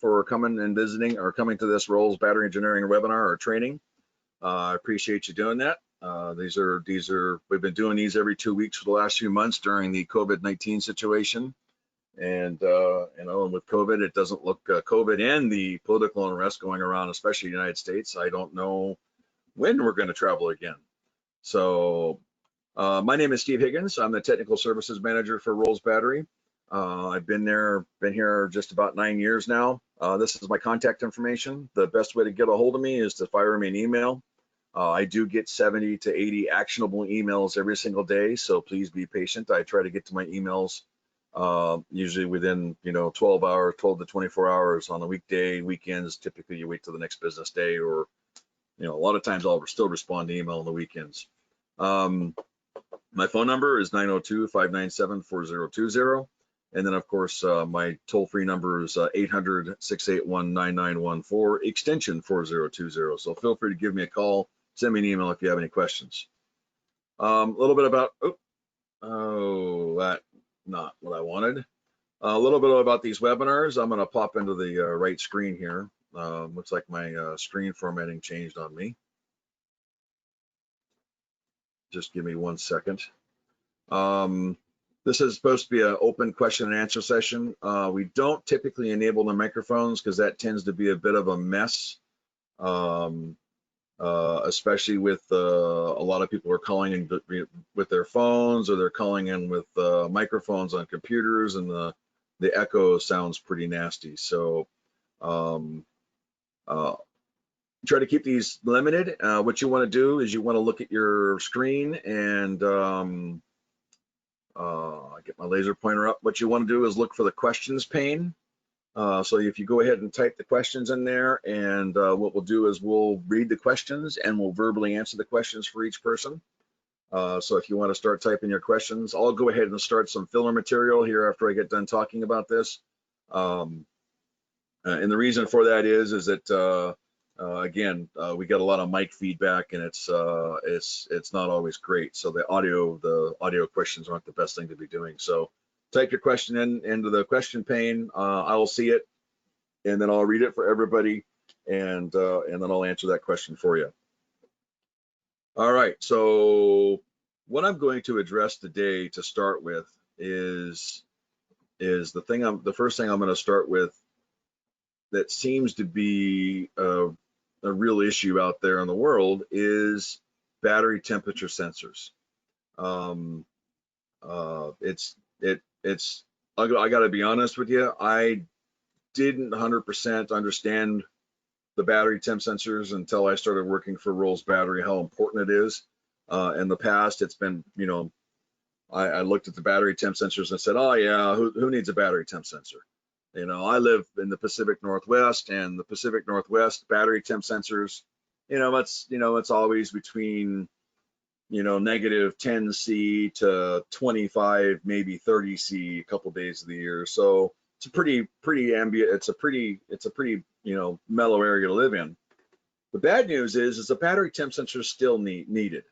for coming and visiting or coming to this Rolls Battery Engineering webinar or training. I appreciate you doing that. We've been doing these every 2 weeks for the last few months during the COVID-19 situation. And with COVID, it doesn't look COVID and the political unrest going around, especially in the United States. I don't know when we're going to travel again. So my name is Steve Higgins. I'm the Technical Services Manager for Rolls Battery. I've been here just about 9 years now. This is my contact information. The best way to get a hold of me is to fire me an email. I do get 70 to 80 actionable emails every single day, so please be patient. I try to get to my emails usually within 12 to 24 hours on a weekday. Weekends, typically you wait till the next business day, or a lot of times I'll still respond to email on the weekends. My phone number is 902-597-4020. And then, of course, my toll-free number is 800-681-9914, extension 4020. So feel free to give me a call, send me an email if you have any questions. A little bit about, that's not what I wanted. A little bit about these webinars. I'm going to pop into the right screen here. Looks like my screen formatting changed on me. Just give me 1 second. This is supposed to be an open question and answer session. We don't typically enable the microphones because that tends to be a bit of a mess, especially with a lot of people are calling in with their phones, or they're calling in with microphones on computers, and the echo sounds pretty nasty. So try to keep these limited. What you want to do is you want to look at your screen and get my laser pointer up. What you want to do is look for the questions pane. So if you go ahead and type the questions in there, and what we'll do is we'll read the questions and we'll verbally answer the questions for each person. So if you want to start typing your questions, I'll go ahead and start some filler material here after I get done talking about this. And the reason for that is that again, we got a lot of mic feedback, and it's not always great. So the audio questions aren't the best thing to be doing. So type your question into the question pane. I will see it, and then I'll read it for everybody, and then I'll answer that question for you. All right. So what I'm going to address today to start with is the first thing I'm going to start with that seems to be a real issue out there in the world is battery temperature sensors. I got to be honest with you, I didn't 100% understand the battery temp sensors until I started working for Rolls Battery, how important it is. In the past, it's been, I looked at the battery temp sensors and said, oh yeah, who needs a battery temp sensor? I live in the Pacific Northwest, and the Pacific Northwest battery temp sensors, it's always between, negative 10 C to 25, maybe 30 C a couple days of the year. So it's a pretty ambient, it's a pretty, mellow area to live in. The bad news is the battery temp sensor is still needed.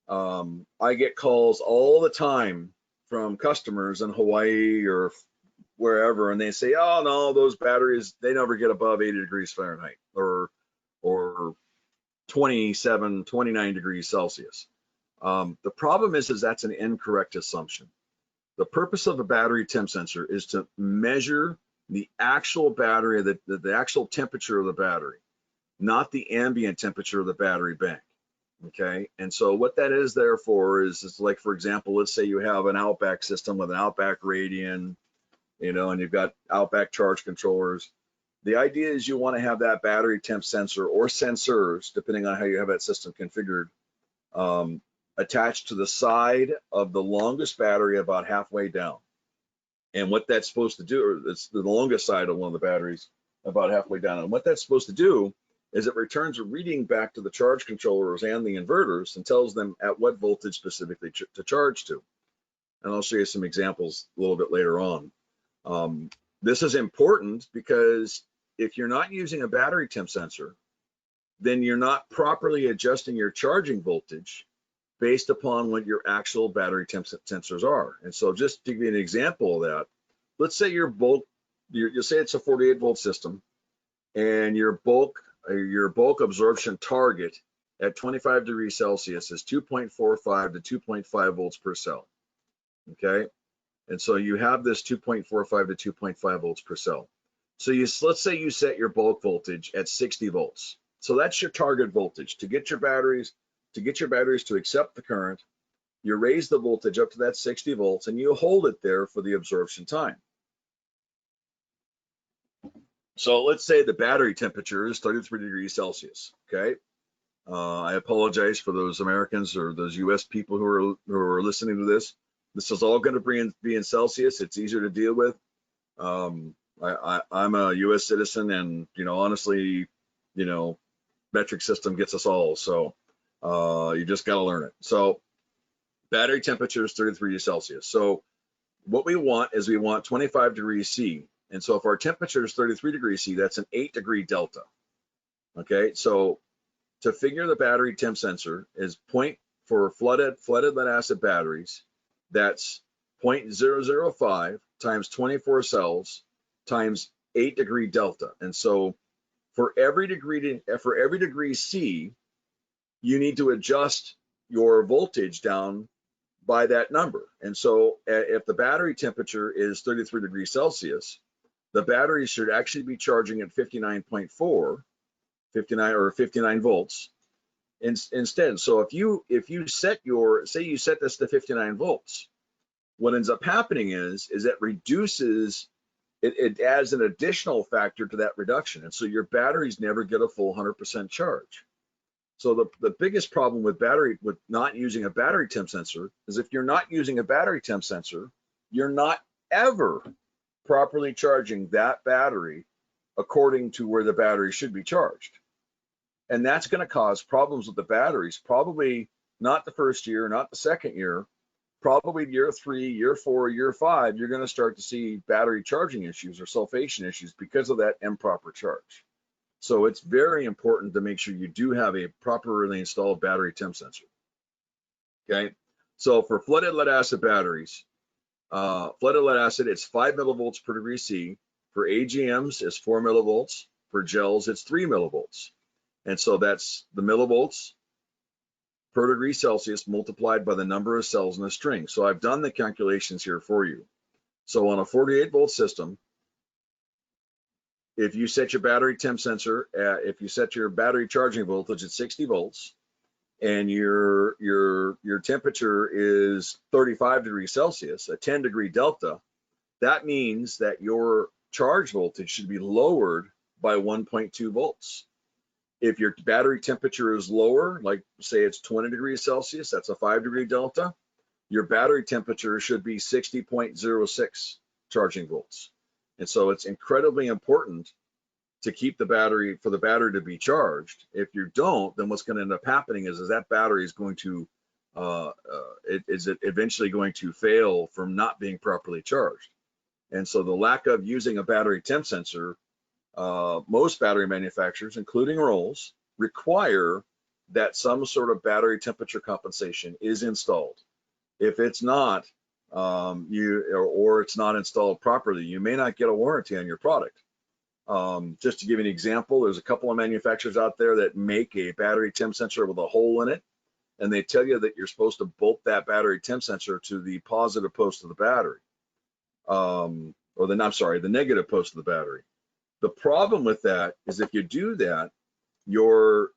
I get calls all the time from customers in Hawaii or wherever, and they say, oh no, those batteries, they never get above 80 degrees Fahrenheit or 27, 29 degrees Celsius. The problem is that's an incorrect assumption. The purpose of a battery temp sensor is to measure the actual battery, the actual temperature of the battery, not the ambient temperature of the battery bank. Okay, and so what that is there for is it's like, for example, let's say you have an Outback system with an Outback Radian, and you've got Outback charge controllers. The idea is you want to have that battery temp sensor or sensors, depending on how you have that system configured, attached to the side of the longest battery about halfway down. And what that's supposed to do, it's the longest side of one of the batteries about halfway down. And what that's supposed to do is it returns a reading back to the charge controllers and the inverters and tells them at what voltage specifically to charge to. And I'll show you some examples a little bit later on. This is important because if you're not using a battery temp sensor, then you're not properly adjusting your charging voltage based upon what your actual battery temp sensors are. And so just to give you an example of that, let's say your bulk you'll say it's a 48 volt system, and your bulk absorption target at 25 degrees Celsius is 2.45 to 2.5 volts per cell. Okay, and so you have this 2.45 to 2.5 volts per cell. So let's say you set your bulk voltage at 60 volts. So that's your target voltage to get your batteries to accept the current. You raise the voltage up to that 60 volts and you hold it there for the absorption time. So let's say the battery temperature is 33 degrees Celsius. Okay. I apologize for those Americans or those US people who are listening to this. This is all going to be in Celsius. It's easier to deal with. I'm a US citizen, and honestly, metric system gets us all. So you just got to learn it. So battery temperature is 33 degrees Celsius. So what we want is 25 degrees C. And so if our temperature is 33 degrees C, that's an 8-degree delta. Okay, so to figure the battery temp sensor is for flooded lead acid batteries, that's 0.005 times 24 cells times 8-degree delta. And so for every degree C, you need to adjust your voltage down by that number. And so if the battery temperature is 33 degrees Celsius, the battery should actually be charging at 59.4, 59 volts instead. So if you set say you set this to 59 volts, what ends up happening is it reduces, it adds an additional factor to that reduction. And so your batteries never get a full 100% charge. So the biggest problem with not using a battery temp sensor is if you're not using a battery temp sensor, you're not ever properly charging that battery according to where the battery should be charged. And that's going to cause problems with the batteries, probably not the first year, not the second year, probably year 3, year 4, year 5, you're going to start to see battery charging issues or sulfation issues because of that improper charge. So it's very important to make sure you do have a properly installed battery temp sensor. Okay, so for flooded lead acid batteries, flooded lead acid, it's 5 millivolts per degree C. For AGMs, it's 4 millivolts. For gels, it's 3 millivolts. And so that's the millivolts per degree Celsius multiplied by the number of cells in a string. So I've done the calculations here for you. So on a 48 volt system, if you set your battery temp sensor, if you set your battery charging voltage at 60 volts, and your temperature is 35 degrees Celsius, a 10-degree delta, that means that your charge voltage should be lowered by 1.2 volts. If your battery temperature is lower, like say it's 20 degrees Celsius, that's a 5-degree delta, your battery temperature should be 60.06 charging volts. And so it's incredibly important to keep the battery, for the battery to be charged. If you don't, then what's going to end up happening is that battery is going to, is it eventually going to fail from not being properly charged. And so the lack of using a battery temp sensor, most battery manufacturers, including Rolls, require that some sort of battery temperature compensation is installed. If it's not, or it's not installed properly, you may not get a warranty on your product. Just to give you an example, there's a couple of manufacturers out there that make a battery temp sensor with a hole in it, and they tell you that you're supposed to bolt that battery temp sensor to the positive post of the battery, the negative post of the battery. The problem with that is if you do that, your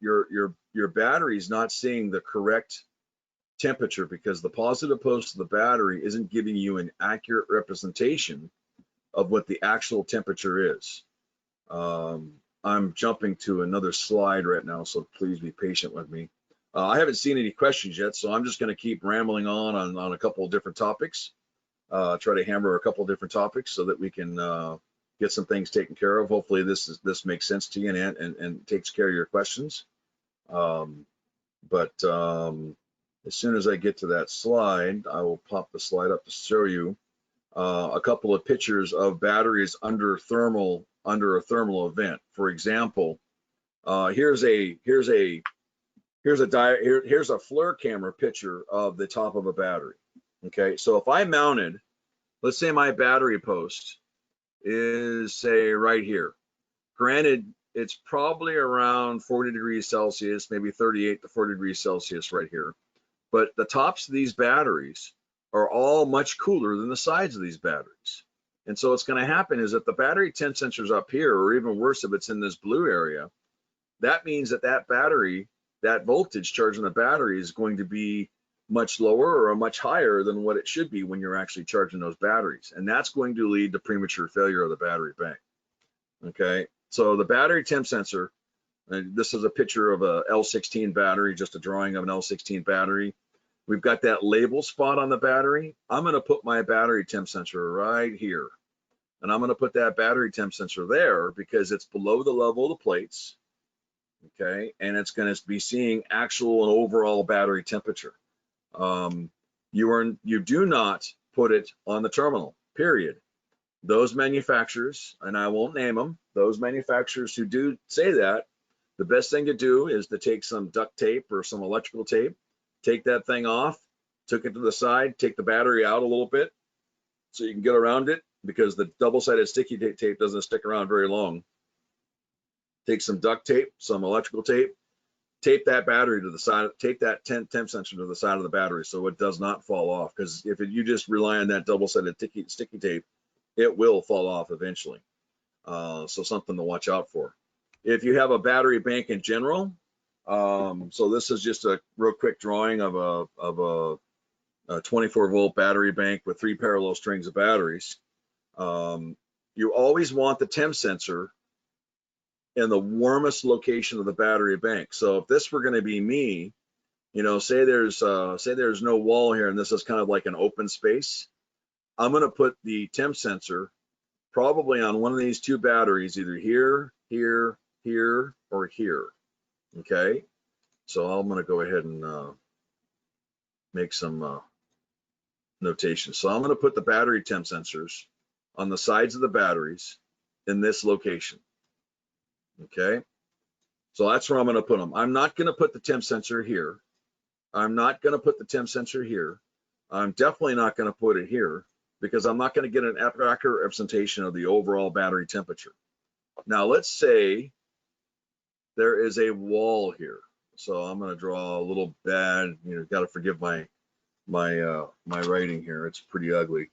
battery is not seeing the correct temperature because the positive post of the battery isn't giving you an accurate representation of what the actual temperature is. I'm jumping to another slide right now, so please be patient with me. I haven't seen any questions yet, so I'm just going to keep rambling on a couple of different topics. Try to hammer a couple of different topics so that we can get some things taken care of. Hopefully this makes sense to you and takes care of your questions. As soon as I get to that slide, I will pop the slide up to show you a couple of pictures of batteries under a thermal event. For example, here's a FLIR camera picture of the top of a battery. Okay, so if I mounted, let's say my battery post is, say, right here. Granted, it's probably around 40 degrees Celsius, maybe 38 to 40 degrees Celsius right here. But the tops of these batteries are all much cooler than the sides of these batteries. And so what's going to happen is that the battery temp sensors up here, or even worse if it's in this blue area, that means that that battery, that voltage charging the battery is going to be much lower or much higher than what it should be when you're actually charging those batteries. And that's going to lead to premature failure of the battery bank. Okay, so the battery temp sensor, and this is a picture of a L16 battery, just a drawing of an L16 battery. We've got that label spot on the battery. I'm going to put my battery temp sensor right here. And I'm going to put that battery temp sensor there because it's below the level of the plates. Okay, and it's going to be seeing actual and overall battery temperature. You do not put it on the terminal, period. Those manufacturers, and I won't name them, those manufacturers who do say that, the best thing to do is to take some duct tape or some electrical tape, take that thing off, took it to the side, take the battery out a little bit so you can get around it, because the double-sided sticky tape doesn't stick around very long. Take some duct tape, some electrical tape, tape that battery to the side, tape that temp sensor to the side of the battery so it does not fall off, because if you just rely on that double-sided sticky tape, it will fall off eventually. So something to watch out for. If you have a battery bank in general, so this is just a real quick drawing of a 24-volt battery bank with 3 parallel strings of batteries. You always want the temp sensor in the warmest location of the battery bank. So if this were going to be me, you know, say there's no wall here and this is kind of like an open space, I'm going to put the temp sensor probably on one of these 2 batteries, either here, here, here, or here. Okay, so I'm going to go ahead and make some notation. So I'm going to put the battery temp sensors on the sides of the batteries in this location. Okay, so that's where I'm going to put them. I'm not going to put the temp sensor here. I'm not going to put the temp sensor here. I'm definitely not going to put it here, because I'm not going to get an accurate representation of the overall battery temperature. Now let's say there is a wall here. So I'm going to draw a little bad, you know, got to forgive my writing here. It's pretty ugly.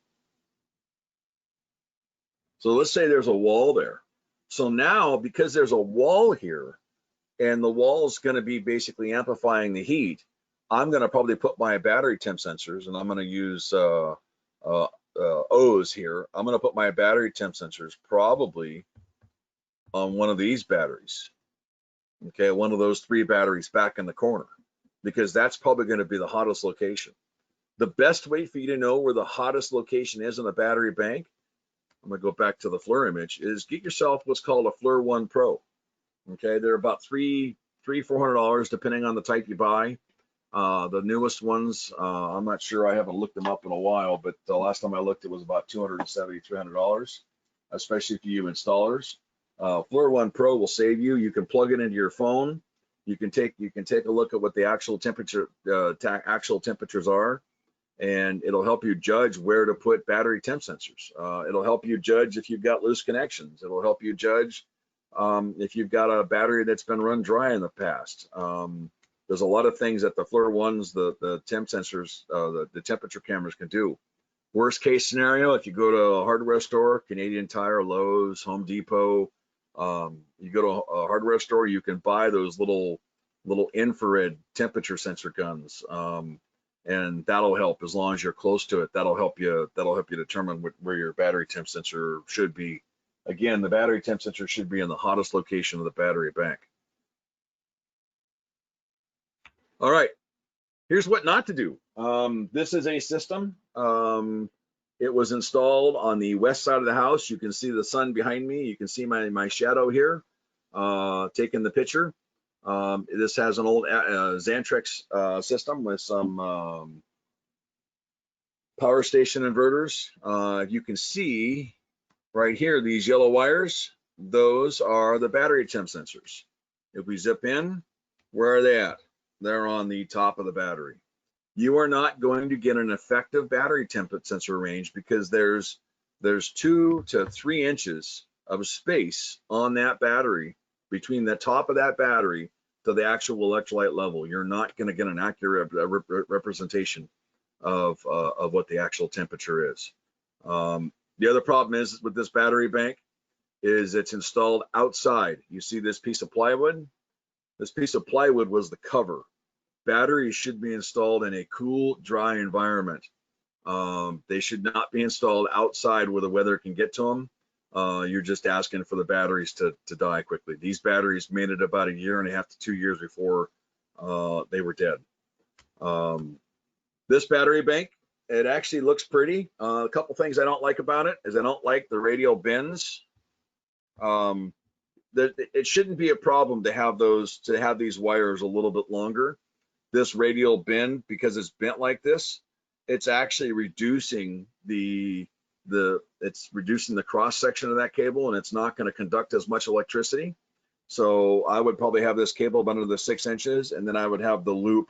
So let's say there's a wall there. So now, because there's a wall here and the wall is going to be basically amplifying the heat, I'm going to probably put my battery temp sensors, and I'm going to use O's here. I'm going to put my battery temp sensors probably on one of these batteries. Okay, one of those 3 batteries back in the corner, because that's probably going to be the hottest location. The best way for you to know where the hottest location is in a battery bank, I'm going to go back to the FLIR image, is get yourself what's called a FLIR 1 Pro. Okay, they're about $400 depending on the type you buy. The newest ones, I'm not sure, I haven't looked them up in a while, but the last time I looked, it was about $270, $300, especially for you installers. FLIR 1 Pro will save you. You can plug it into your phone. You can take a look at what the actual temperature, actual temperatures are, and it'll help you judge where to put battery temp sensors. It'll help you judge if you've got loose connections. It'll help you judge if you've got a battery that's been run dry in the past. There's a lot of things that the FLIR ones, the temp sensors, the temperature cameras can do. Worst case scenario, if you go to a hardware store, Canadian Tire, Lowe's, Home Depot, you go to a hardware store, you can buy those little infrared temperature sensor guns, and that'll help as long as you're close to it. That'll help you determine where your battery temp sensor should be. Again, the battery temp sensor should be in the hottest location of the battery bank. All right, here's what not to do. This is a system. It was installed on the west side of the house. You can see the sun behind me. You can see my shadow here, taking the picture. This has an old Xantrex system with some power station inverters. You can see right here, these yellow wires, those are the battery temp sensors. If we zip in, where are they at? They're on the top of the battery. You are not going to get an effective battery temp sensor range because there's there's 2 to 3 inches of space on that battery between the top of that battery to the actual electrolyte level. You're not going to get an accurate representation of what the actual temperature is. The other problem is with this battery bank is it's installed outside. You see this piece of plywood? This piece of plywood was the cover. Batteries should be installed in a cool, dry environment. They should not be installed outside where the weather can get to them. You're just asking for the batteries to die quickly. These batteries made it about 1.5 years to 2 years before they were dead. This battery bank, it actually looks pretty. A couple things I don't like about it is I don't like the radial bends. It shouldn't be a problem to have these wires a little bit longer. This radial bend, because it's bent like this, it's actually reducing the cross section of that cable, and it's not going to conduct as much electricity. So I would probably have this cable under the 6 inches, and then I would have the loop,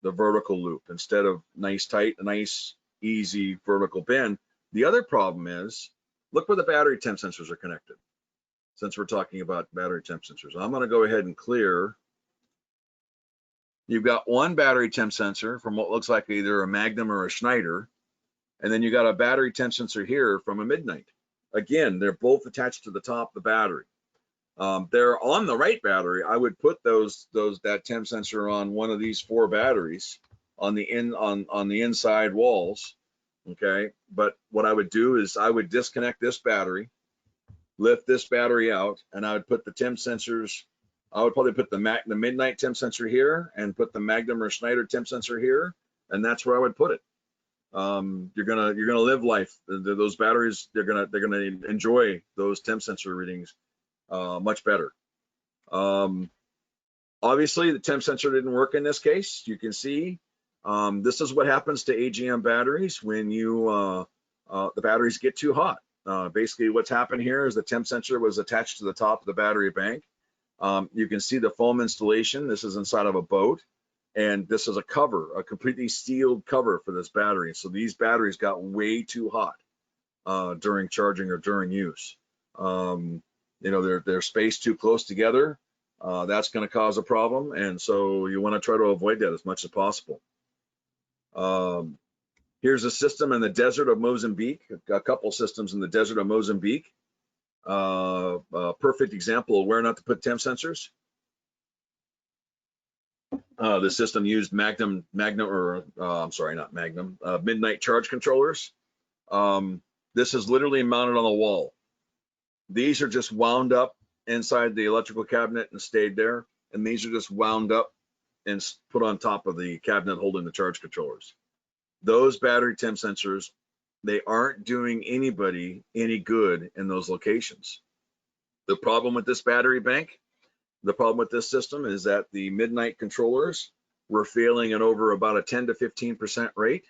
the vertical loop, instead of nice easy vertical bend. The other problem is, look where the battery temp sensors are connected. Since we're talking about battery temp sensors, I'm going to go ahead and clear. You've got one battery temp sensor from what looks like either a Magnum or a Schneider, and then you got a battery temp sensor here from a Midnight. Again, they're both attached to the top of the battery. They're on the right battery. I would put that temp sensor on one of these 4 batteries on the inside walls. Okay, but what I would do is I would disconnect this battery, lift this battery out, and I would put the temp sensors. I would probably put the Midnight temp sensor here and put the Magnum or Schneider temp sensor here, and that's where I would put it. You're gonna live life. Those batteries, they're gonna enjoy those temp sensor readings much better. Obviously, the temp sensor didn't work in this case. You can see this is what happens to AGM batteries when the batteries get too hot. Basically, what's happened here is the temp sensor was attached to the top of the battery bank. You can see the foam installation. This is inside of a boat, and this is a cover, a completely sealed cover for this battery. So these batteries got way too hot during charging or during use. They're spaced too close together. That's going to cause a problem, and so you want to try to avoid that as much as possible. Here's a system in the desert of Mozambique, a couple systems in the desert of Mozambique. A perfect example of where not to put temp sensors. The system used Midnight charge controllers. This is literally mounted on the wall. These are just wound up inside the electrical cabinet and stayed there, and these are just wound up and put on top of the cabinet holding the charge controllers. Those battery temp sensors, they aren't doing anybody any good in those locations. The problem with this battery bank, the problem with this system is that the Midnight controllers were failing at over about a 10 to 15% rate.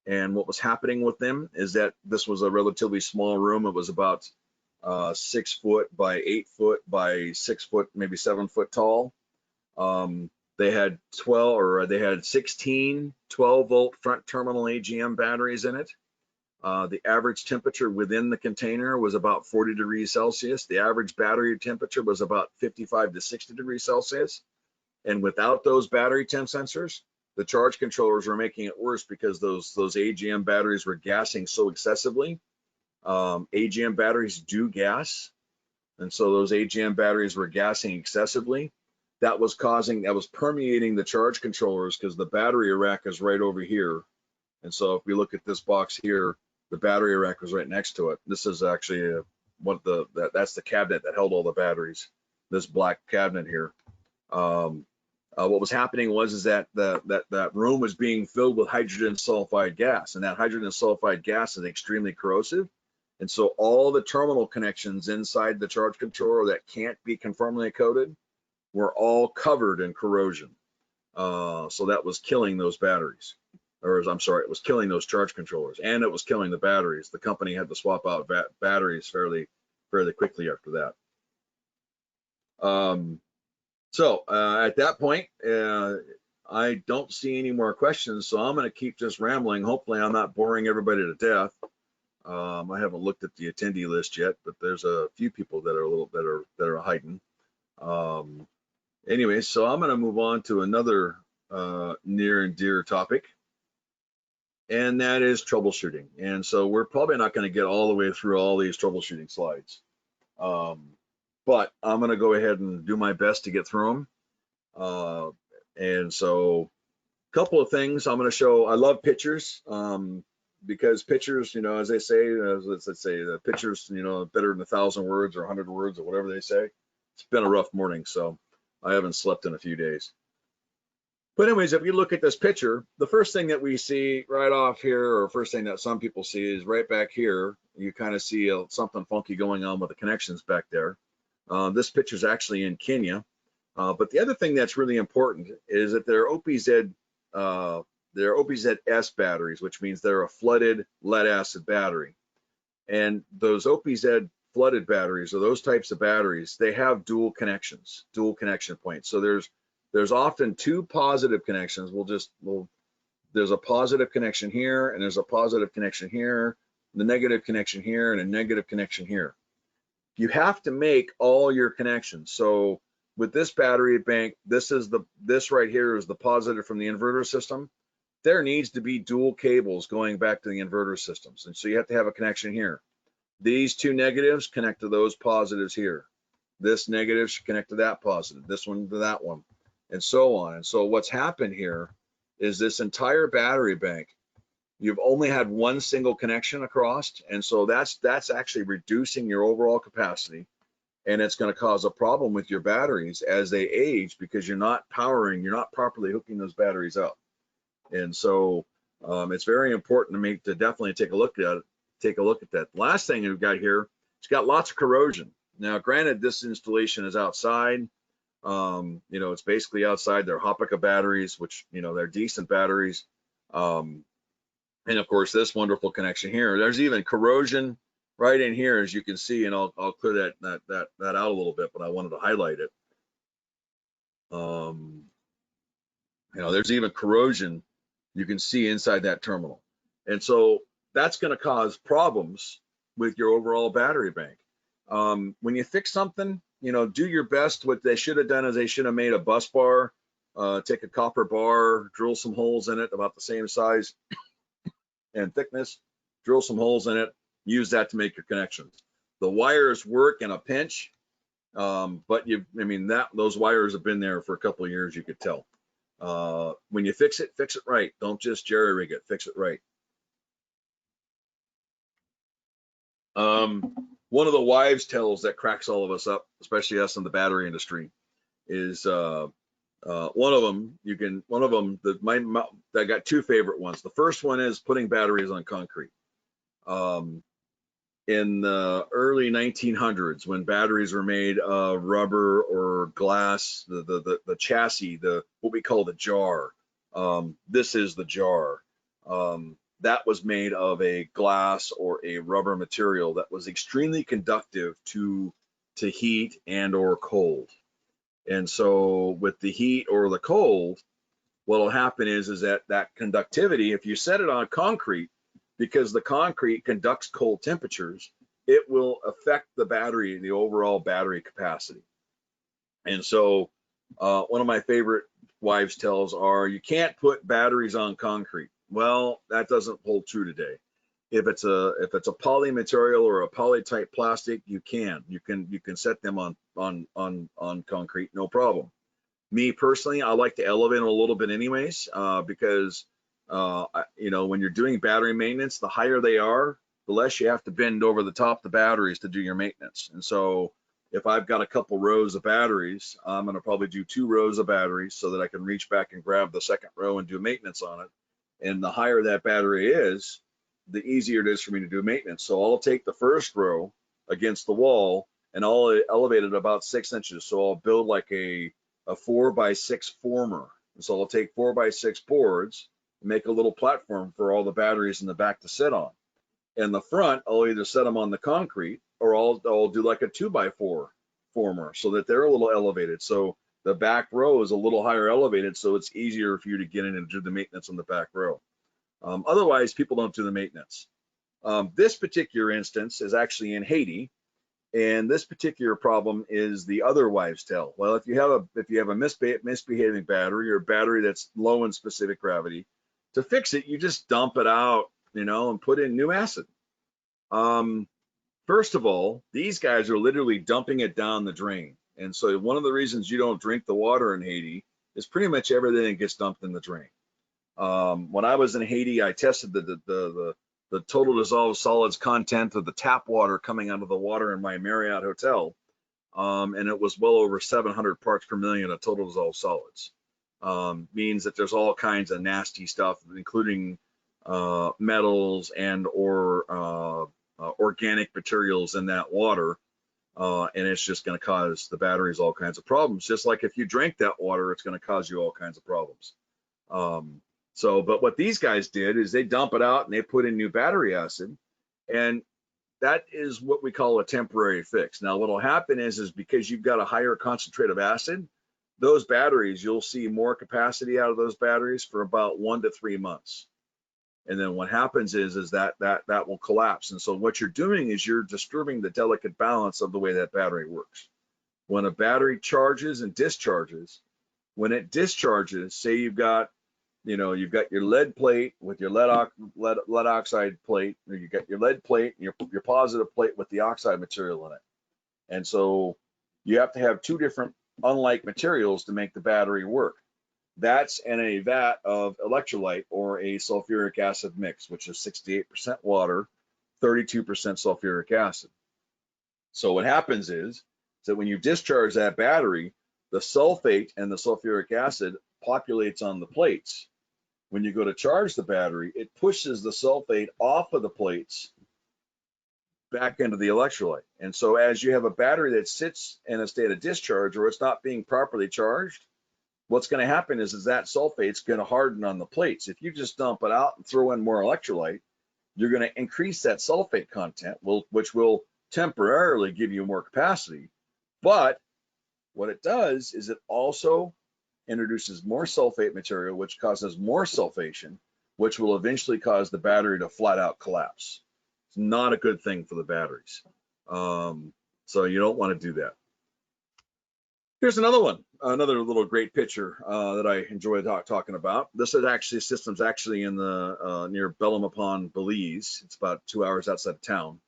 And what was happening with them is that this was a relatively small room. It was about 6 foot by 8 foot by 6 foot, maybe 7 foot tall. They had 16 12-volt front terminal AGM batteries in it. The average temperature within the container was about 40 degrees Celsius. The average battery temperature was about 55 to 60 degrees Celsius. And without those battery temp sensors, the charge controllers were making it worse because those AGM batteries were gassing so excessively. AGM batteries do gas, and so those AGM batteries were gassing excessively. That was permeating the charge controllers because the battery rack is right over here. And so if we look at this box here, the battery rack was right next to it. This is actually that's the cabinet that held all the batteries, this black cabinet here. What was happening was that that room was being filled with hydrogen sulfide gas, and that hydrogen sulfide gas is extremely corrosive. And so all the terminal connections inside the charge controller that can't be conformally coated were all covered in corrosion. So that was killing those batteries, or I'm sorry, it was killing those charge controllers, and it was killing the batteries. The company had to swap out batteries fairly quickly after that. So at that point, I don't see any more questions, so I'm going to keep just rambling. Hopefully I'm not boring everybody to death. I haven't looked at the attendee list yet, but there's a few people that are hiding. Anyway, so I'm going to move on to another near and dear topic, and that is troubleshooting. And so we're probably not going to get all the way through all these troubleshooting slides, but I'm going to go ahead and do my best to get through them. And so a couple of things I'm going to show. I love pictures because pictures, as they say, let's say the pictures, better than 1,000 words or 100 words or whatever they say. It's been a rough morning, so I haven't slept in a few days. But anyways, if you look at this picture, the first thing that we see right off here, or first thing that some people see, is right back here. You kind of see something funky going on with the connections back there. This picture is actually in Kenya. But the other thing that's really important is that they're OPZ-S batteries, which means they're a flooded lead acid battery. And those OPZ flooded batteries, or those types of batteries, they have dual connections, dual connection points. So there's often two positive connections. There's a positive connection here, and there's a positive connection here, the negative connection here, and a negative connection here. You have to make all your connections. So with this battery bank, this right here is the positive from the inverter system. There needs to be dual cables going back to the inverter systems. And so you have to have a connection here. These two negatives connect to those positives here. This negative should connect to that positive, this one to that one, and so on. And so what's happened here is this entire battery bank, you've only had one single connection across. And so that's actually reducing your overall capacity. And it's going to cause a problem with your batteries as they age because you're not properly hooking those batteries up. And so it's very important to definitely take a look at that. Last thing we've got here, it's got lots of corrosion. Now, granted, this installation is outside. It's basically outside. They're Hopica batteries, which, they're decent batteries. And of course, this wonderful connection here. There's even corrosion right in here, as you can see, and I'll clear that out a little bit, but I wanted to highlight it. There's even corrosion you can see inside that terminal. And so that's going to cause problems with your overall battery bank. When you fix something, do your best. What they should have done is they should have made a bus bar, take a copper bar, drill some holes in it about the same size and thickness, drill some holes in it, use that to make your connections. The wires work in a pinch, but those wires have been there for a couple of years, you could tell. When you fix it right. Don't just jerry rig it, fix it right. One of the wives' tales that cracks all of us up, especially us in the battery industry, is one of them. I got two favorite ones. The first one is putting batteries on concrete. In the early 1900s, when batteries were made of rubber or glass, the chassis, what we call the jar. This is the jar. That was made of a glass or a rubber material that was extremely conductive to heat and or cold. And so with the heat or the cold, what will happen is that conductivity, if you set it on concrete, because the concrete conducts cold temperatures, it will affect the overall battery capacity. And so one of my favorite wives' tales are, you can't put batteries on concrete. Well, that doesn't hold true today. If it's a poly material or a poly type plastic, you can set them on concrete, no problem. Me personally, I like to elevate them a little bit anyways, because when you're doing battery maintenance, the higher they are, the less you have to bend over the top of the batteries to do your maintenance. And so if I've got a couple rows of batteries, I'm going to probably do 2 rows of batteries so that I can reach back and grab the second row and do maintenance on it. And the higher that battery is, the easier it is for me to do maintenance. So I'll take the first row against the wall and I'll elevate it about 6 inches. So I'll build like a 4x6 former. And so I'll take 4x6 boards, make a little platform for all the batteries in the back to sit on. In the front, I'll either set them on the concrete or I'll do like a 2x4 former so that they're a little elevated. So the back row is a little higher elevated, so it's easier for you to get in and do the maintenance on the back row. Otherwise, people don't do the maintenance. This particular instance is actually in Haiti, and this particular problem is the other wives' tale. Well, if you have a misbehaving battery, or a battery that's low in specific gravity, to fix it, you just dump it out, and put in new acid. First of all, these guys are literally dumping it down the drain. And so one of the reasons you don't drink the water in Haiti is pretty much everything that gets dumped in the drain. When I was in Haiti, I tested the total dissolved solids content of the tap water coming out of the water in my Marriott hotel. And it was well over 700 parts per million of total dissolved solids. Means that there's all kinds of nasty stuff, including metals and or organic materials in that water. And it's just going to cause the batteries all kinds of problems. Just like if you drink that water, it's going to cause you all kinds of problems. But what these guys did is they dump it out and they put in new battery acid, and that is what we call a temporary fix. Now, what will happen is because you've got a higher concentrate of acid, those batteries, you'll see more capacity out of those batteries for about 1 to 3 months. And then what happens is that will collapse. And so what you're doing is you're disturbing the delicate balance of the way that battery works. When a battery charges and discharges, when it discharges, say you've got your lead plate with your lead oxide plate, or you got your lead plate and your positive plate with the oxide material in it. And so you have to have two different unlike materials to make the battery work. That's in a vat of electrolyte or a sulfuric acid mix, which is 68% water, 32% sulfuric acid. So what happens is that when you discharge that battery, the sulfate and the sulfuric acid populates on the plates. When you go to charge the battery, it pushes the sulfate off of the plates back into the electrolyte. And so as you have a battery that sits in a state of discharge, or it's not being properly charged, what's going to happen is that sulfate's going to harden on the plates. If you just dump it out and throw in more electrolyte, you're going to increase that sulfate content, which will temporarily give you more capacity. But what it does is it also introduces more sulfate material, which causes more sulfation, which will eventually cause the battery to flat out collapse. It's not a good thing for the batteries. So you don't want to do that. Here's another one, another little great picture that I enjoy talking about. This is actually system's actually in the near Bellum upon Belize. It's about 2 hours outside of town.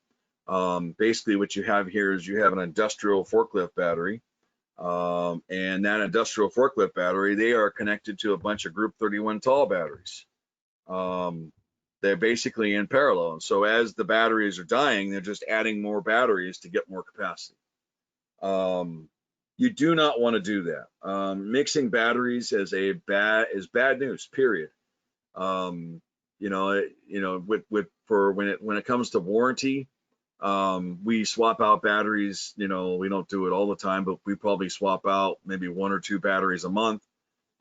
Basically, what you have here is you have an industrial forklift battery, and that industrial forklift battery, they are connected to a bunch of Group 31 tall batteries. They're basically in parallel, and so as the batteries are dying, they're just adding more batteries to get more capacity. You do not want to do that. Mixing batteries is bad news. Period. When it comes to warranty, we swap out batteries. We don't do it all the time, but we probably swap out maybe 1 or 2 batteries a month.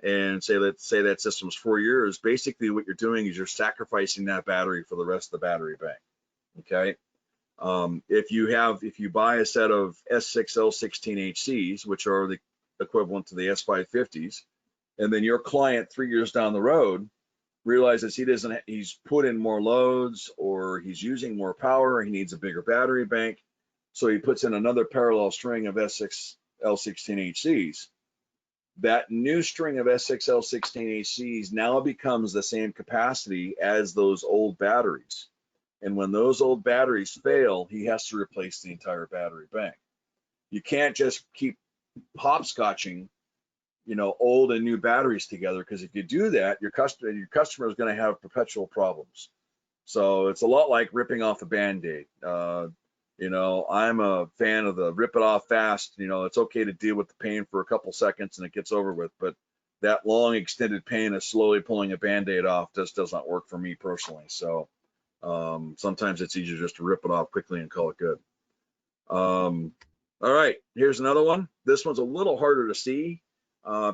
And let's say that system's 4 years. Basically, what you're doing is you're sacrificing that battery for the rest of the battery bank. Okay. If you buy a set of S6L16HCs, which are the equivalent to the S550s, and then your client 3 years down the road realizes he's put in more loads, or he's using more power, he needs a bigger battery bank, so he puts in another parallel string of S6L16HCs. That new string of S6L16HCs now becomes the same capacity as those old batteries. And when those old batteries fail, he has to replace the entire battery bank. You can't just keep hopscotching, old and new batteries together, because if you do that, your customer is going to have perpetual problems. So it's a lot like ripping off a Band-Aid. I'm a fan of the rip it off fast. It's okay to deal with the pain for a couple seconds and it gets over with, but that long extended pain of slowly pulling a Band-Aid off just does not work for me personally. So sometimes it's easier just to rip it off quickly and call it good. All right, here's another one. This one's a little harder to see.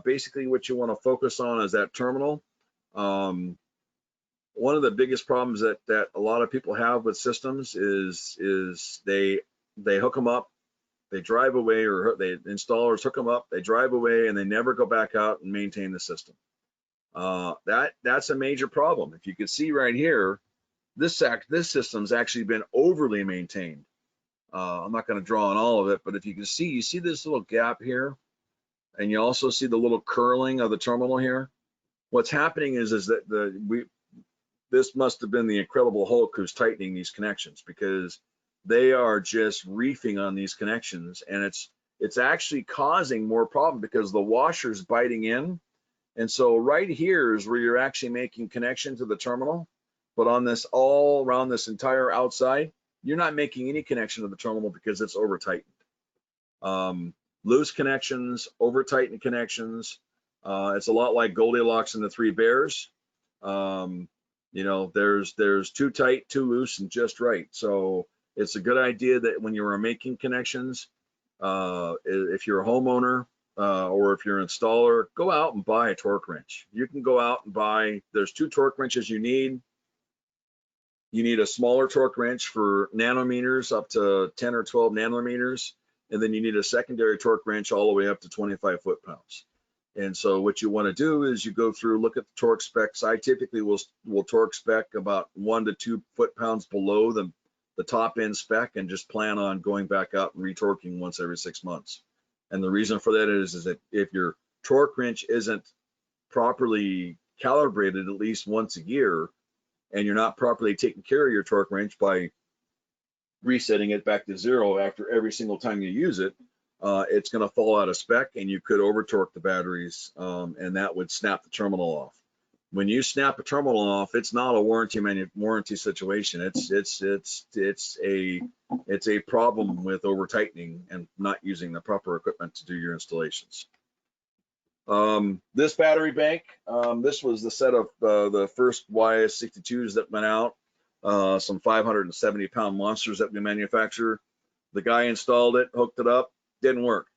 Basically, what you want to focus on is that terminal. One of the biggest problems that a lot of people have with systems is they hook them up, they drive away, or the installers hook them up, they drive away, and they never go back out and maintain the system. That's a major problem. If you can see right here, this system's actually been overly maintained. I'm not going to draw on all of it, but if you can see, you see this little gap here, and you also see the little curling of the terminal here. What's happening is that this must have been the Incredible Hulk who's tightening these connections, because they are just reefing on these connections, and it's actually causing more problem because the washer's biting in. And so right here is where you're actually making connection to the terminal, but on this all around this entire outside, you're not making any connection to the terminal because it's over tightened. Loose connections, over tightened connections. It's a lot like Goldilocks and the Three Bears. You know, there's too tight, too loose, and just right. So it's a good idea that when you are making connections, if you're a homeowner or if you're an installer, go out and buy a torque wrench. You can go out and buy, there's 2 torque wrenches you need. You need a smaller torque wrench for nanometers up to 10 or 12 nanometers, and then you need a secondary torque wrench all the way up to 25 foot-pounds. And so what you want to do is you go through, look at the torque specs. I typically will torque spec about 1 to 2 foot-pounds below the top end spec, and just plan on going back out and retorquing once every 6 months. And the reason for that is that if your torque wrench isn't properly calibrated at least once a year, and you're not properly taking care of your torque wrench by resetting it back to 0 after every single time you use it, it's going to fall out of spec, and you could over torque the batteries, and that would snap the terminal off. When you snap a terminal off, it's not a warranty situation. It's a problem with over tightening and not using the proper equipment to do your installations. This battery bank, this was the set of the first YS62s that went out, some 570-pound monsters that we manufacture. The guy installed it, hooked it up, didn't work.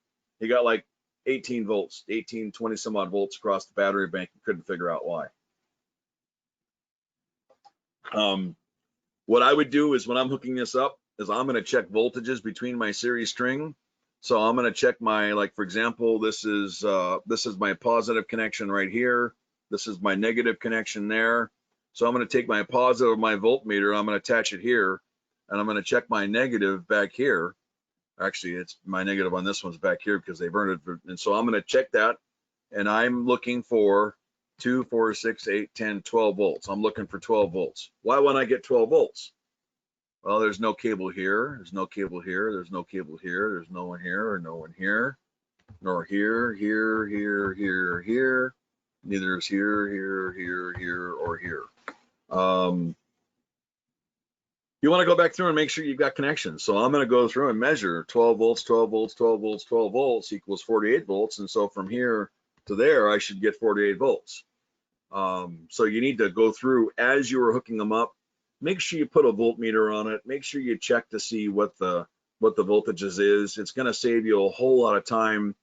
He got like 18 volts, 18, 20 some odd volts across the battery bank, and couldn't figure out why. What I would do is when I'm hooking this up is I'm going to check voltages between my series string. So I'm going to check my, like, for example, this is my positive connection right here. This is my negative connection there. So I'm going to take my positive of my voltmeter, I'm going to attach it here, and I'm going to check my negative back here. Actually, it's my negative on this one's back here because they burned it. And so I'm going to check that, and I'm looking for 2, 4, 6, 8, 10, 12 volts. I'm looking for 12 volts. Why wouldn't I get 12 volts? Well, there's no cable here. There's no cable here. There's no cable here. There's no one here or no one here, nor here, here, here, here, here. Neither is here, here, here, here, or here. You want to go back through and make sure you've got connections. So I'm going to go through and measure 12 volts, 12 volts, 12 volts, 12 volts equals 48 volts. And so from here to there, I should get 48 volts. So you need to go through as you are hooking them up. Make sure you put a voltmeter on it. Make sure you check to see what the voltages is. It's going to save you a whole lot of time.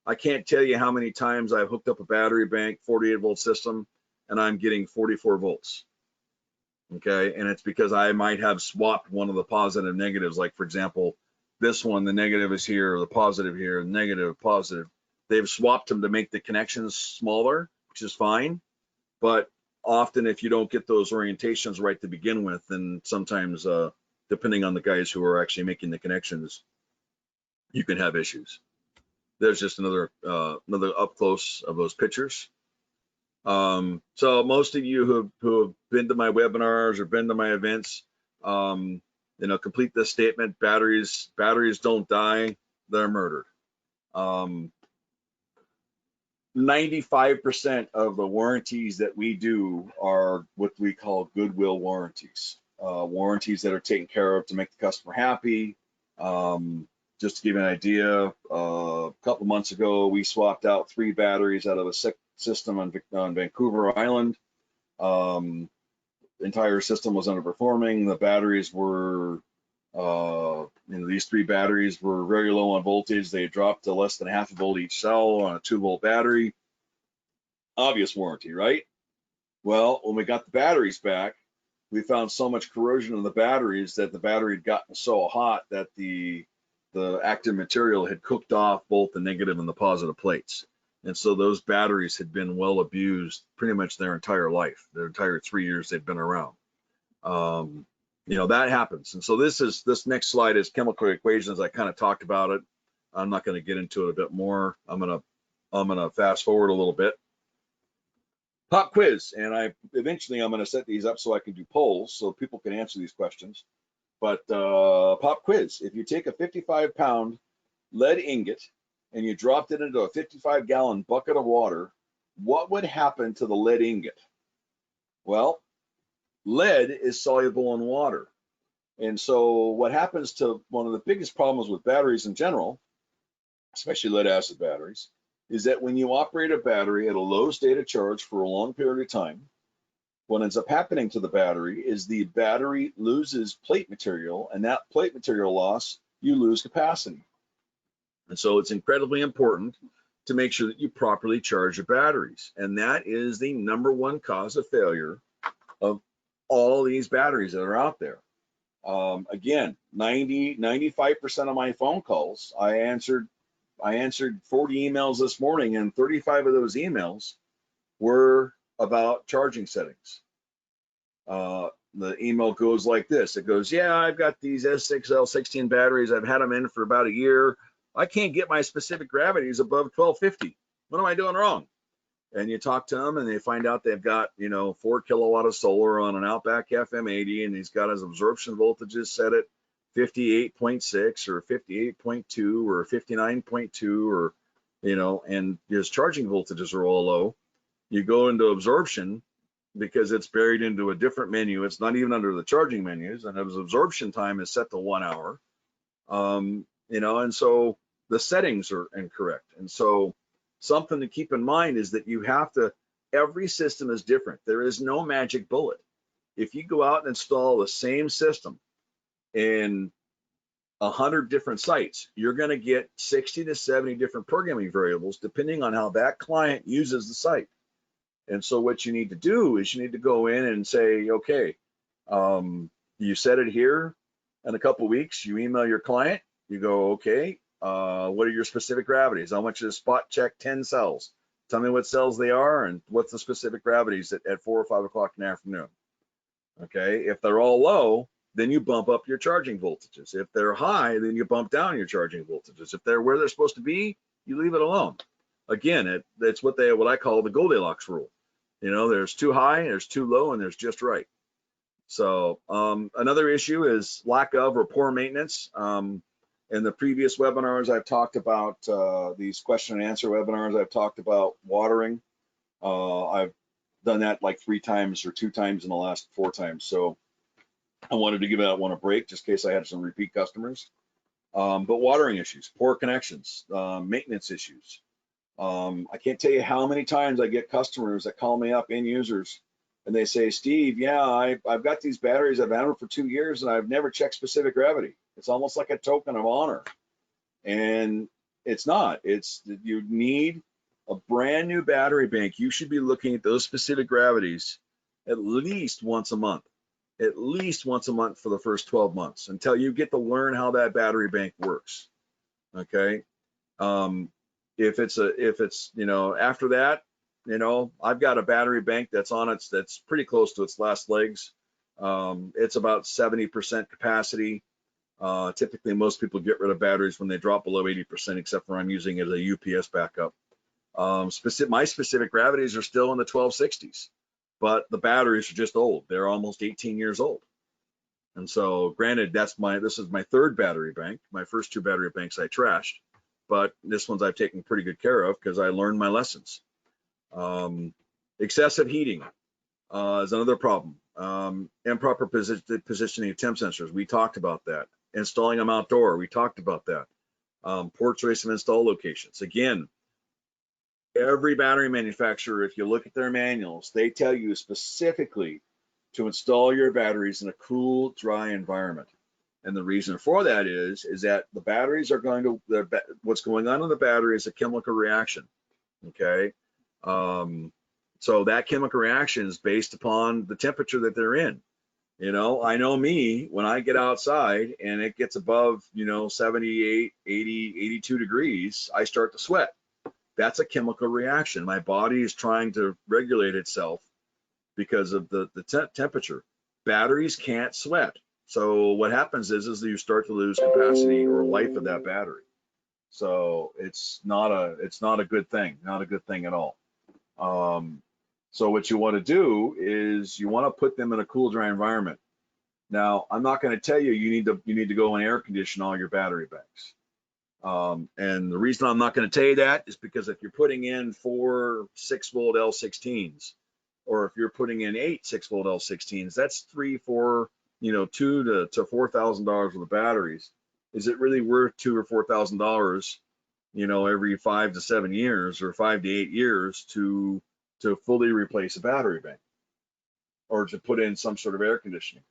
I can't tell you how many times I've hooked up a battery bank 48 volt system and I'm getting 44 volts. Okay, and it's because I might have swapped one of the positive negatives. Like, for example, this one, the negative is here, the positive here, negative, positive. They've swapped them to make the connections smaller, which is fine. But often if you don't get those orientations right to begin with, then sometimes, depending on the guys who are actually making the connections, you can have issues. There's just another up close of those pictures. So most of you who have been to my webinars or been to my events, you know, complete this statement: batteries don't die, they're murdered. 95% of the warranties that we do are what we call goodwill warranties, warranties that are taken care of to make the customer happy. Just to give you an idea, a couple months ago, we swapped out 3 batteries out of a system on Vancouver Island. The entire system was underperforming. The batteries were, you know, these 3 batteries were very low on voltage. They dropped to less than half a volt each cell on a 2-volt battery. Obvious warranty, right? Well, when we got the batteries back, we found so much corrosion in the batteries that the battery had gotten so hot that the active material had cooked off both the negative and the positive plates. And so those batteries had been well abused pretty much their entire life, their entire 3 years they'd been around. You know, that happens. And so this next slide is chemical equations. I kind of talked about it. I'm not going to get into it a bit more. I'm gonna fast forward a little bit. Pop quiz, and eventually I'm going to set these up so I can do polls so people can answer these questions. But pop quiz: if you take a 55-pound lead ingot and you dropped it into a 55-gallon bucket of water, what would happen to the lead ingot? Well, lead is soluble in water. And so what happens to one of the biggest problems with batteries in general, especially lead acid batteries, is that when you operate a battery at a low state of charge for a long period of time, what ends up happening to the battery is the battery loses plate material, and that plate material loss, you lose capacity. And so it's incredibly important to make sure that you properly charge your batteries. And that is the #1 cause of failure of all these batteries that are out there. Again, 95% of my phone calls, I answered 40 emails this morning, and 35 of those emails were about charging settings. The email goes like this. It goes, yeah, I've got these S6L16 batteries. I've had them in for about a year. I can't get my specific gravities above 1250. What am I doing wrong? And you talk to them and they find out they've got, 4 kilowatt of solar on an Outback FM80, and he's got his absorption voltages set at 58.6 or 58.2 or 59.2 or, and his charging voltages are all low. You go into absorption because it's buried into a different menu. It's not even under the charging menus, and his absorption time is set to 1 hour. And so the settings are incorrect. And so something to keep in mind is that every system is different. There is no magic bullet. If you go out and install the same system in 100 different sites, you're going to get 60 to 70 different programming variables depending on how that client uses the site. And so what you need to do is you need to go in and say, okay, you set it here. In a couple of weeks, you email your client. You go, okay, what are your specific gravities? I want you to spot check 10 cells. Tell me what cells they are and what's the specific gravities at 4 or 5 o'clock in the afternoon. Okay, if they're all low, then you bump up your charging voltages. If they're high, then you bump down your charging voltages. If they're where they're supposed to be, you leave it alone. Again, it's what I call the Goldilocks rule. There's too high, there's too low, and there's just right. So another issue is lack of or poor maintenance. In the previous webinars, I've talked about these question and answer webinars. I've talked about watering. I've done that like 3 times or 2 times in the last 4 times. So I wanted to give that one a break just in case I had some repeat customers. But watering issues, poor connections, maintenance issues. I can't tell you how many times I get customers that call me up, end users, and they say, Steve, yeah, I've got these batteries. I've had them for 2 years and I've never checked specific gravity. It's almost like a token of honor. And it's not. You need a brand new battery bank. You should be looking at those specific gravities at least once a month. At least once a month for the first 12 months until you get to learn how that battery bank works. Okay. If it's after that, I've got a battery bank that's pretty close to its last legs. It's about 70% capacity. Typically most people get rid of batteries when they drop below 80%, except for I'm using it as a UPS backup. My specific gravities are still in the 1260s, but the batteries are just old. They're almost 18 years old. And so granted, this is my 3rd battery bank. My first 2 battery banks I trashed, but this one's I've taken pretty good care of because I learned my lessons. Excessive heating is another problem. Improper positioning of temp sensors. We talked about that. Installing them outdoor. We talked about that. Poor choice of install locations. Again, every battery manufacturer, if you look at their manuals, they tell you specifically to install your batteries in a cool, dry environment. And the reason for that is that the batteries are what's going on in the battery is a chemical reaction. Okay. So that chemical reaction is based upon the temperature that they're in. I know me, when I get outside and it gets above, 78, 80, 82 degrees, I start to sweat. That's a chemical reaction. My body is trying to regulate itself because of the temperature. batteries can't sweat. So what happens is you start to lose capacity or life of that battery. So it's not a good thing, not a good thing at all. So what you want to do is you want to put them in a cool, dry environment. Now, I'm not going to tell you you need to go and air condition all your battery banks. And the reason I'm not going to tell you that is because if you're putting in 4 6-volt L16s, or if you're putting in 8 6-volt L16s, that's $2,000 to $4,000 worth of batteries. Is it really worth $2,000 or $4,000, every 5 to 7 years or 5 to 8 years to fully replace a battery bank or to put in some sort of air conditioning?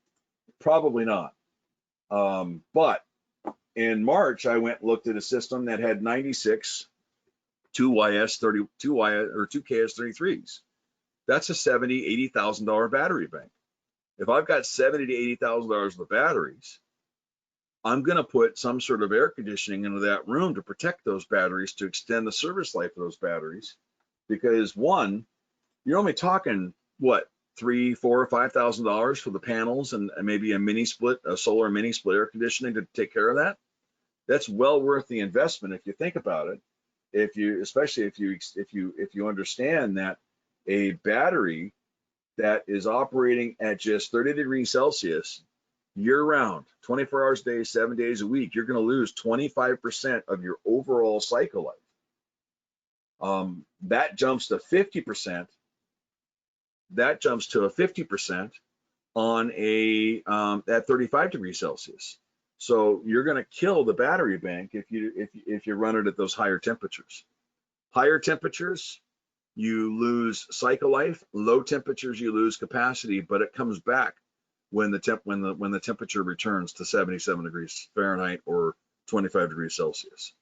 Probably not. But in March, I went and looked at a system that had 96 2KS33s. That's a $70,000, $80,000 battery bank. If I've got $70,000 to $80,000 worth of batteries, I'm going to put some sort of air conditioning into that room to protect those batteries, to extend the service life of those batteries. Because one, you're only talking what, $3,000, $4,000, $5,000 for the panels and maybe a solar mini split air conditioning to take care of that. That's well worth the investment if you think about it. Especially if you understand that a battery that is operating at just 30 degrees Celsius year-round, 24 hours a day, 7 days a week, you're going to lose 25% of your overall cycle life. That jumps to 50%. That jumps to a 50% on at 35 degrees Celsius. So you're going to kill the battery bank if you run it at those higher temperatures. Higher temperatures, you lose cycle life. Low temperatures, you lose capacity, but it comes back when the temperature returns to 77 degrees Fahrenheit or 25 degrees Celsius.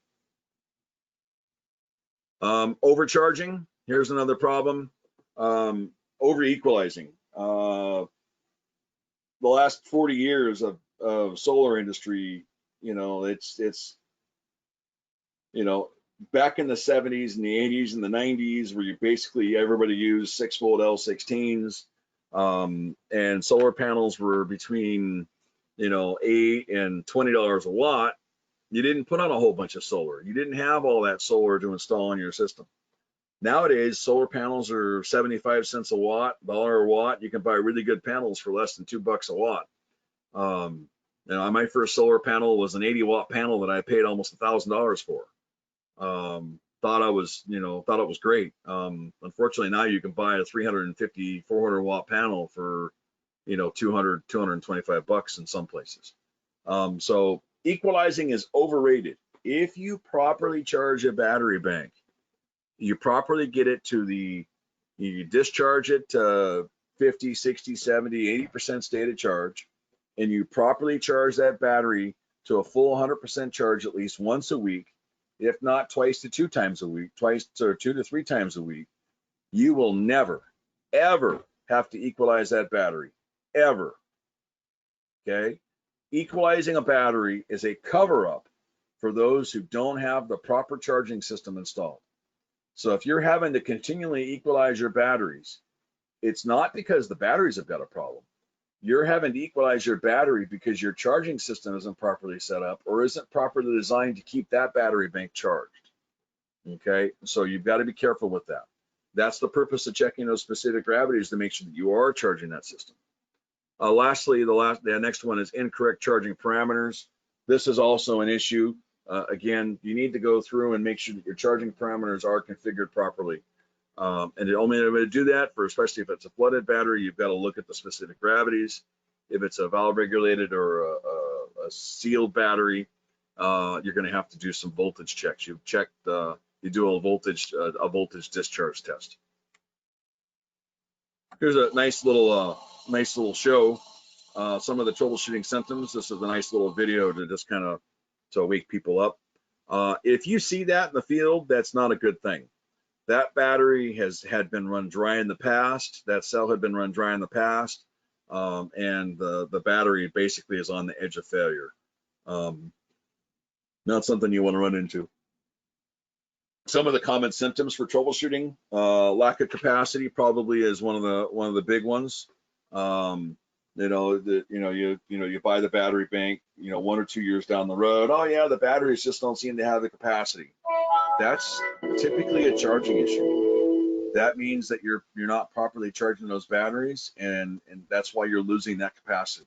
Overcharging, here's another problem. Over equalizing. The last 40 years of solar industry, it's back in the 70s and the 80s and the 90s, where everybody used 6-volt L16s, and solar panels were between $8 and $20 a watt. You didn't put on a whole bunch of solar. You didn't have all that solar to install in your system. Nowadays, solar panels are 75 cents a watt, $1 a watt. You can buy really good panels for less than $2 a watt. My first solar panel was an 80-watt panel that I paid almost $1,000 for. Thought it was great. Unfortunately, now you can buy a 350, 400 watt panel for, $200, $225 in some places. So equalizing is overrated. If you properly charge a battery bank, you properly get it you discharge it to 50, 60, 70, 80% stated charge, and you properly charge that battery to a full 100% charge at least once a week, if not twice to 2 times a week, twice or 2 to 3 times a week, you will never, ever have to equalize that battery, ever. Okay? Equalizing a battery is a cover-up for those who don't have the proper charging system installed. So if you're having to continually equalize your batteries, it's not because the batteries have got a problem. You're having to equalize your battery because your charging system isn't properly set up or isn't properly designed to keep that battery bank charged. Okay, so you've got to be careful with that. That's the purpose of checking those specific gravities, to make sure that you are charging that system. Lastly, the next one is incorrect charging parameters. This is also an issue. Again, you need to go through and make sure that your charging parameters are configured properly. And the only way to do that, especially if it's a flooded battery, you've got to look at the specific gravities. If it's a valve regulated or a sealed battery, you're going to have to do some voltage checks. You do a voltage discharge test. Here's a nice little show. Some of the troubleshooting symptoms. This is a nice little video to just kind of to wake people up. If you see that in the field, that's not a good thing. That battery had been run dry in the past. That cell had been run dry in the past, and the battery basically is on the edge of failure. Not something you want to run into. Some of the common symptoms for troubleshooting: lack of capacity probably is one of the big ones. You buy the battery bank, 1 or 2 years down the road. Oh yeah, the batteries just don't seem to have the capacity. That's typically a charging issue. That means that you're not properly charging those batteries, and that's why you're losing that capacity.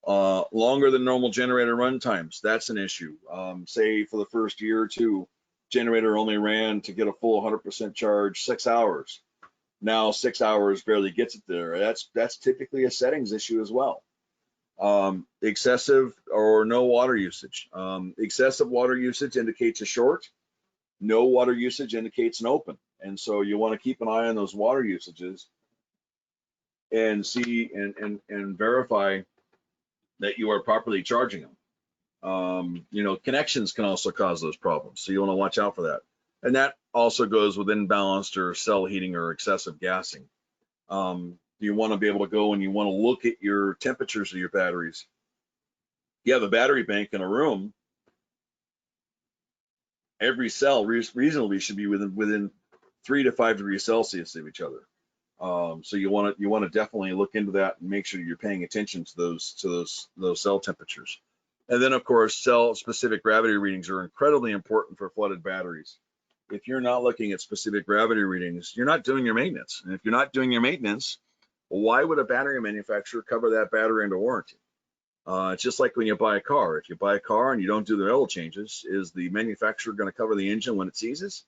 Longer than normal generator run times, that's an issue. Say for the first year or two, generator only ran to get a full 100% charge 6 hours. Now 6 hours barely gets it there. That's typically a settings issue as well. Excessive or no water usage. Excessive water usage indicates a short. No water usage indicates an open. And so you want to keep an eye on those water usages and see and verify that you are properly charging them. Connections can also cause those problems, so you want to watch out for that. And that also goes with imbalanced or cell heating or excessive gassing. You want to be able to go and you want to look at your temperatures of your batteries. You have a battery bank in a room, every cell reasonably should be within 3 to 5 degrees Celsius of each other. So you want to definitely look into that and make sure you're paying attention to those cell temperatures. And then of course, cell specific gravity readings are incredibly important for flooded batteries. If you're not looking at specific gravity readings, you're not doing your maintenance. And if you're not doing your maintenance, why would a battery manufacturer cover that battery under warranty? It's just like when you buy a car. If you buy a car and you don't do the oil changes, is the manufacturer going to cover the engine when it seizes?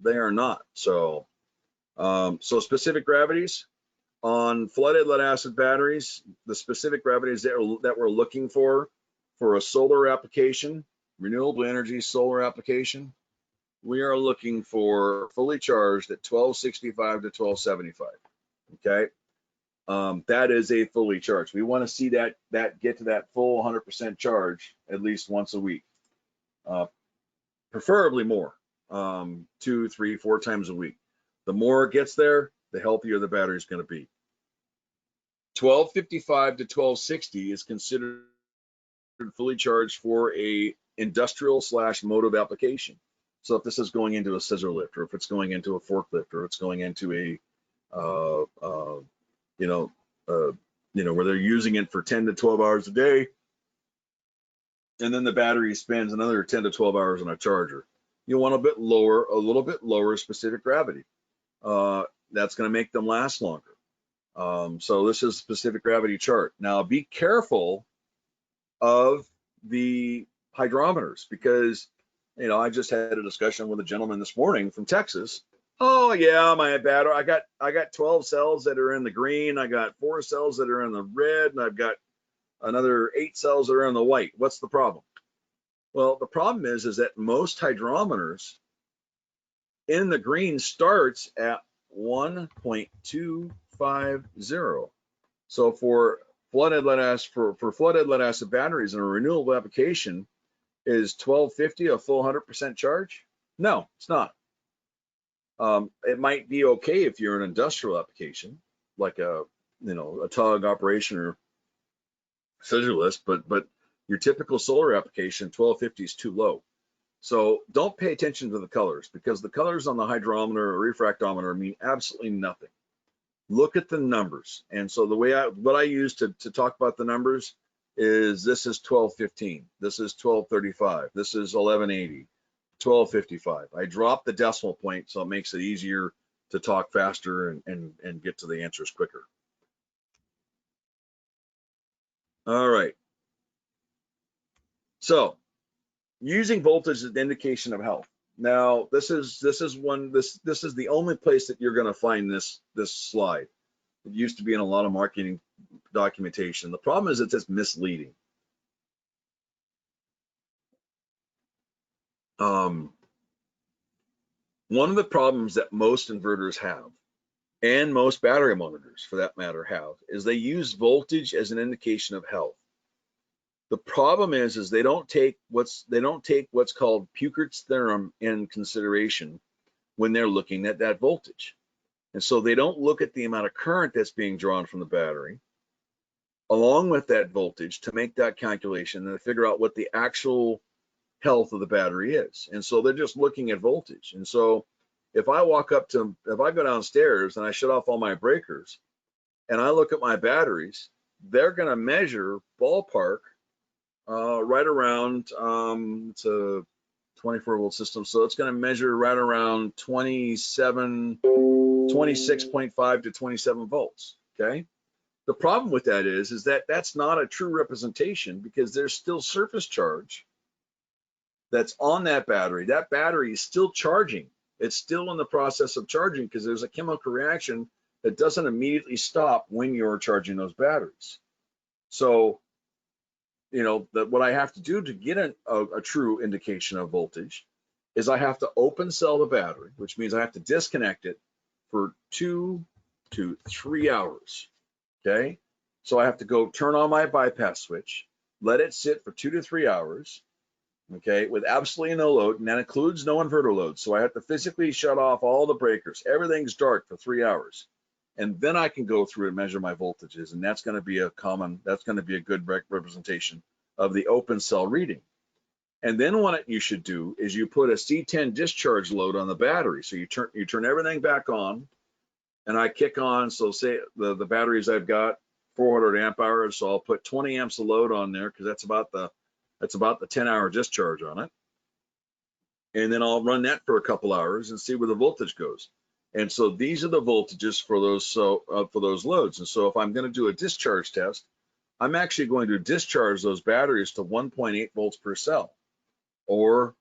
They are not. So specific gravities on flooded lead acid batteries, the specific gravities that we're looking for a solar application, renewable energy solar application, we are looking for fully charged at 1265 to 1275. Okay. That is a fully charged. We want to see that get to that full 100% charge at least once a week, preferably more, 2, 3, 4 times a week. The more it gets there, the healthier the battery is going to be. 1255 to 1260 is considered fully charged for a industrial / motive application. So if this is going into a scissor lift, or if it's going into a forklift, or it's going into a where they're using it for 10 to 12 hours a day, and then the battery spends another 10 to 12 hours on a charger, you want a little bit lower specific gravity. That's going to make them last longer. So this is specific gravity chart. Now be careful of the hydrometers, because I just had a discussion with a gentleman this morning from Texas. Oh yeah, my battery, I got 12 cells that are in the green, I got 4 cells that are in the red, and I've got another 8 cells that are in the white. What's the problem? Well, the problem is that most hydrometers in the green starts at 1.250. So for flooded lead acid batteries in a renewable application, is 1250 a full 100% charge? No, it's not. It might be okay if you're an industrial application, like a tug operation or scissor lift, but your typical solar application, 1250 is too low. So don't pay attention to the colors, because the colors on the hydrometer or refractometer mean absolutely nothing. Look at the numbers. And so the way what I use to talk about the numbers is, this is 1215, this is 1235, this is 1180, 1255. I drop the decimal point so it makes it easier to talk faster and get to the answers quicker. All right. So using voltage as an indication of health. Now this is the only place that you're going to find this slide. It used to be in a lot of marketing documentation. The problem is it's just misleading. One of the problems that most inverters have, and most battery monitors for that matter have, is they use voltage as an indication of health. The problem is they don't take what's called Puchert's theorem in consideration when they're looking at that voltage. And so they don't look at the amount of current that's being drawn from the battery along with that voltage to make that calculation and to figure out what the actual health of the battery is. And so they're just looking at voltage. And so if I go downstairs and I shut off all my breakers and I look at my batteries, they're going to measure ballpark right around, it's a 24 volt system, so it's going to measure right around 26.5 to 27 volts. Okay. The problem with that is that that's not a true representation, because there's still surface charge that's on that battery. That battery is still charging. It's still in the process of charging, because there's a chemical reaction that doesn't immediately stop when you're charging those batteries. So, you know, what I have to do to get a true indication of voltage is I have to open cell the battery, which means I have to disconnect it for 2 to 3 hours. Okay, so I have to go turn on my bypass switch, let it sit for 2 to 3 hours, okay, with absolutely no load, and that includes no inverter load. So I have to physically shut off all the breakers. Everything's dark for 3 hours, and then I can go through and measure my voltages, and that's going to be a good representation of the open cell reading. And then what you should do is you put a C10 discharge load on the battery. So you turn everything back on, and I kick on, so say the batteries I've got 400 amp hours, so I'll put 20 amps of load on there, because that's about the 10-hour discharge on it. And then I'll run that for a couple hours and see where the voltage goes. And so these are the voltages for those loads. And so if I'm going to do a discharge test, I'm actually going to discharge those batteries to 1.8 volts per cell, or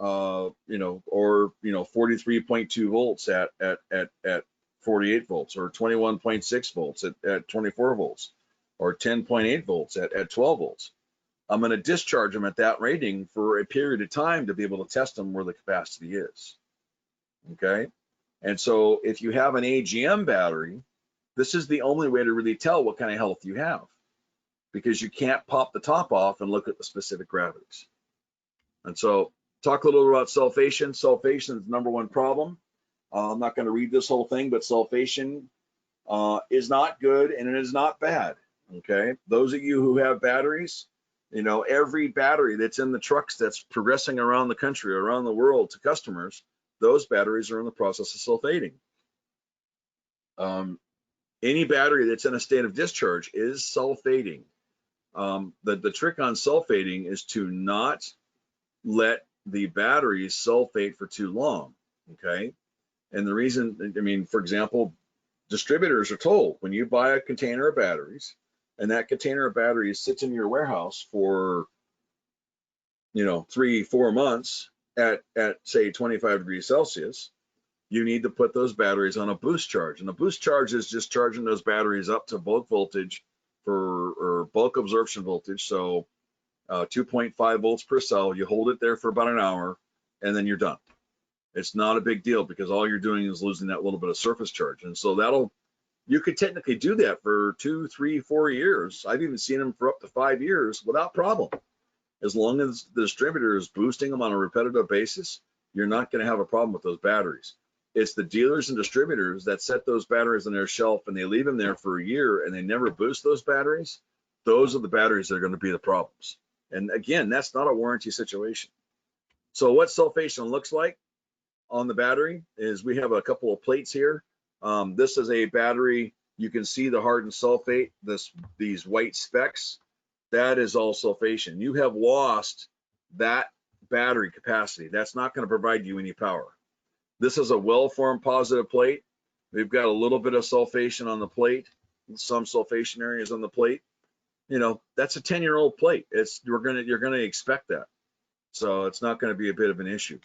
43.2 volts at 48 volts, or 21.6 volts at 24 volts, or 10.8 volts at 12 volts. I'm going to discharge them at that rating for a period of time to be able to test them where the capacity is. Okay. And so if you have an AGM battery, this is the only way to really tell what kind of health you have, because you can't pop the top off and look at the specific gravities. And so talk a little bit about sulfation. Sulfation is the #1 problem. I'm not going to read this whole thing, but sulfation is not good and it is not bad. Okay, those of you who have batteries, you know, every battery that's in the trucks that's progressing around the country, around the world to customers, those batteries are in the process of sulfating. Any battery that's in a state of discharge is sulfating. The trick on sulfating is to not let the batteries sulfate for too long. Okay. And the reason, I mean, for example, distributors are told, when you buy a container of batteries and that container of batteries sits in your warehouse for, 3-4 months at say 25 degrees Celsius, you need to put those batteries on a boost charge. And a boost charge is just charging those batteries up to bulk voltage or bulk absorption voltage. So 2.5 volts per cell. You hold it there for about an hour and then you're done. It's not a big deal, because all you're doing is losing that little bit of surface charge. And so you could technically do that for 2, 3, 4 years. I've even seen them for up to 5 years without problem. As long as the distributor is boosting them on a repetitive basis, you're not going to have a problem with those batteries. It's the dealers and distributors that set those batteries on their shelf and they leave them there for a year and they never boost those batteries. Those are the batteries that are going to be the problems. And again, that's not a warranty situation. So what sulfation looks like on the battery is we have a couple of plates here. This is a battery. You can see the hardened sulfate, these white specks. That is all sulfation. You have lost that battery capacity. That's not going to provide you any power. This is a well-formed positive plate. We've got a little bit of sulfation on the plate, some sulfation areas on the plate. That's a 10-year-old plate. You're going to expect that. So it's not going to be a bit of an issue.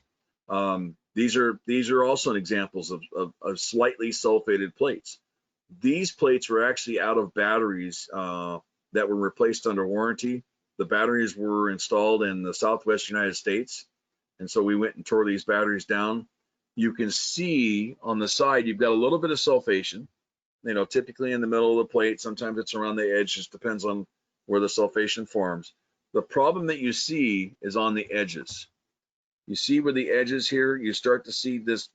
These are also examples of slightly sulfated plates. These plates were actually out of batteries that were replaced under warranty. The batteries were installed in the Southwest United States, and so we went and tore these batteries down. You can see on the side you've got a little bit of sulfation. Typically in the middle of the plate. Sometimes it's around the edge. Just depends on where the sulfation forms. The problem that you see is on the edges. You see where the edges here, you start to see this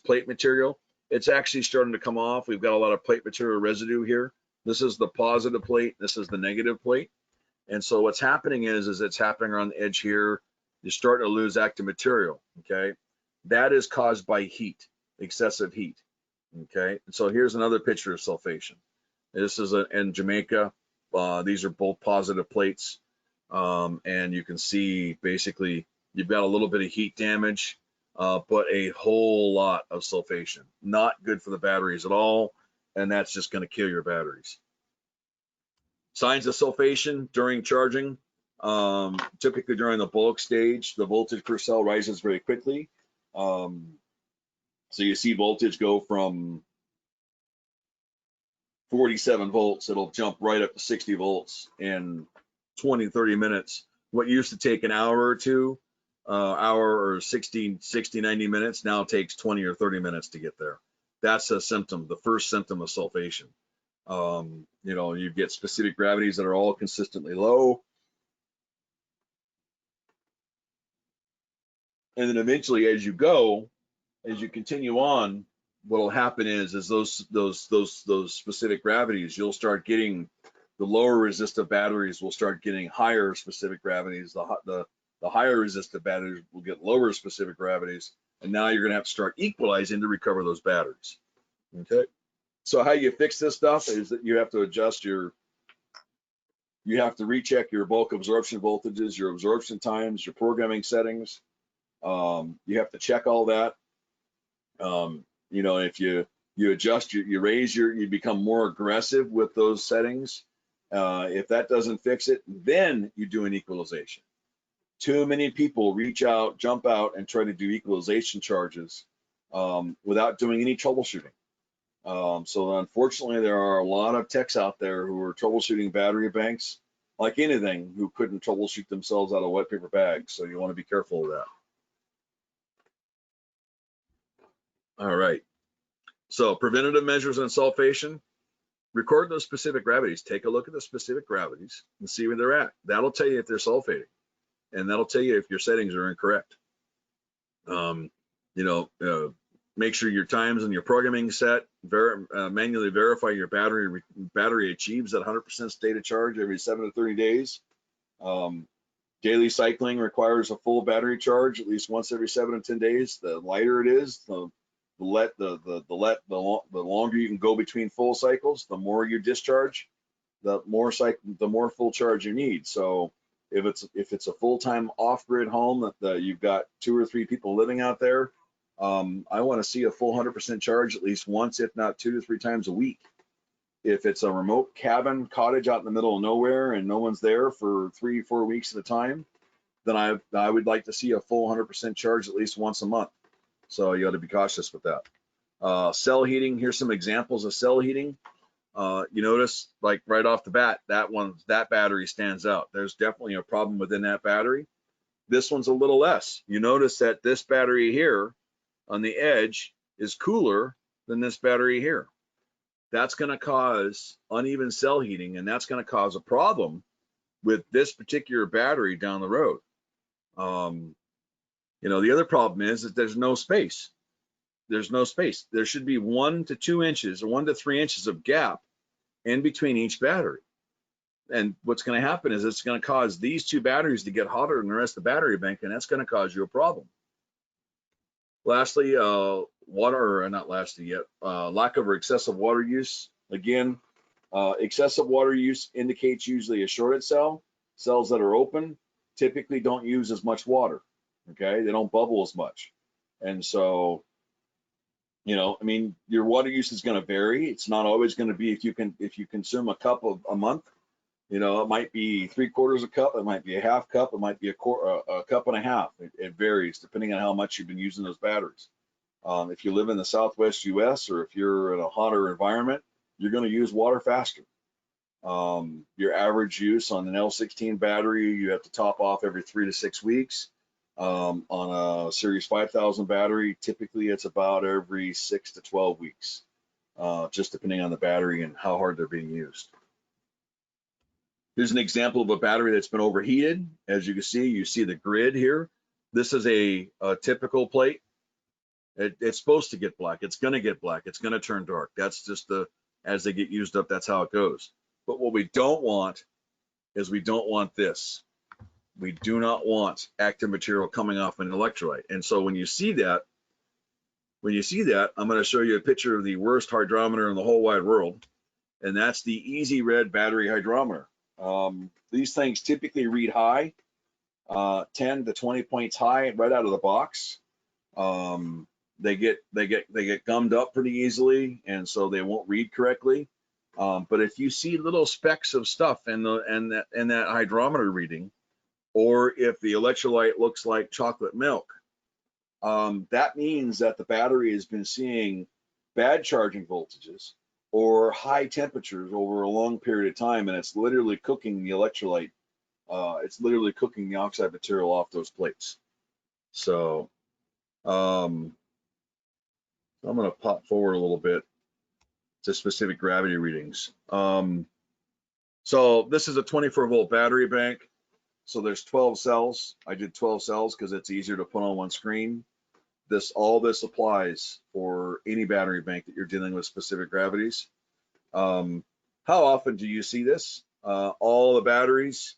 plate material. It's actually starting to come off. We've got a lot of plate material residue here. This is the positive plate. This is the negative plate. And so what's happening is it's happening around the edge here. You're starting to lose active material, okay? That is caused by heat, excessive heat, okay? And so here's another picture of sulfation. This is in Jamaica. these are both positive plates. And you can see basically you've got a little bit of heat damage, but a whole lot of sulfation. Not good for the batteries at all, and that's just going to kill your batteries. Signs of sulfation during charging. Typically during the bulk stage, the voltage per cell rises very quickly. So you see voltage go from 47 volts, it'll jump right up to 60 volts in 20, 30 minutes. What used to take an hour or two, hour or 60, 90 minutes, now takes 20 or 30 minutes to get there. That's a symptom, the first symptom of sulfation. You know, you get specific gravities that are all consistently low. And then eventually as you go, as you continue on, what will happen is those specific gravities, you'll start getting the lower resistive batteries will start getting higher specific gravities. The higher resistive batteries will get lower specific gravities, and now you're going to have to start equalizing to recover those batteries. Okay. So how you fix this stuff is that you have to adjust you have to recheck your bulk absorption voltages, your absorption times, your programming settings. You have to check all that. You know, if you adjust, you become more aggressive with those settings. If that doesn't fix it, then you do an equalization. Too many people reach out, jump out, and try to do equalization charges without doing any troubleshooting. So unfortunately, there are a lot of techs out there who are troubleshooting battery banks like anything, who couldn't troubleshoot themselves out of wet paper bags. So you want to be careful of that. All right. So preventative measures on sulfation. Record those specific gravities. Take a look at the specific gravities and see where they're at. That'll tell you if they're sulfating, and that'll tell you if your settings are incorrect. You know, make sure your times and your programming set. Manually verify your battery achieves that 100% state of charge every 7 to 30 days. Daily cycling requires a full battery charge at least once every 7 to 10 days. The lighter it is, the longer you can go between full cycles, the more you discharge, the more full charge you need. So if it's a full-time off-grid home that you've got 2 or 3 people living out there, I want to see a full 100% charge at least once, if not 2 to 3 times a week. If it's a remote cabin cottage out in the middle of nowhere and no one's there for 3 or 4 weeks at a time, then I would like to see a full 100% charge at least once a month. So you got to be cautious with that. Cell heating, here's some examples of cell heating. You notice, like right off the bat, that battery stands out. There's definitely a problem within that battery. This one's a little less. You notice that this battery here on the edge is cooler than this battery here. That's going to cause uneven cell heating, and that's going to cause a problem with this particular battery down the road. You know, the other problem is that there's no space. There's no space. There should be 1 to 2 inches or 1 to 3 inches of gap in between each battery. And what's going to happen is it's going to cause these 2 batteries to get hotter than the rest of the battery bank, and that's going to cause you a problem. Lastly, lack of or excessive water use. Again, excessive water use indicates usually a shorted cell. Cells that are open typically don't use as much water. Okay, they don't bubble as much. And so, you know, I mean, your water use is going to vary. It's not always going to be if you consume a cup a month. You know, it might be 3/4 a cup, it might be a half cup, it might be a cup and a half. It varies depending on how much you've been using those batteries. If you live in the Southwest US, or if you're in a hotter environment, you're going to use water faster. Your average use on an L16 battery, you have to top off every 3 to 6 weeks. On a Series 5000 battery, typically it's about every 6 to 12 weeks, just depending on the battery and how hard they're being used. Here's an example of a battery that's been overheated. As you see the grid here. This is a typical plate. It's supposed to get black. It's going to get black. It's going to turn dark. That's just as they get used up, that's how it goes. But what we don't want is we don't want this. We do not want active material coming off an electrolyte. And so when you see that, I'm going to show you a picture of the worst hydrometer in the whole wide world. and that's the Easy Red battery hydrometer. These things typically read high, 10 to 20 points high right out of the box. They get gummed up pretty easily, and so they won't read correctly. But if you see little specks of stuff in that hydrometer reading, or if the electrolyte looks like chocolate milk, that means that the battery has been seeing bad charging voltages or high temperatures over a long period of time, and it's literally cooking the electrolyte. It's literally cooking the oxide material off those plates. So I'm going to pop forward a little bit to specific gravity readings. So this is a 24-volt battery bank. So there's 12 cells. I did 12 cells because it's easier to put on one screen. All this applies for any battery bank that you're dealing with specific gravities. How often do you see this? All the batteries,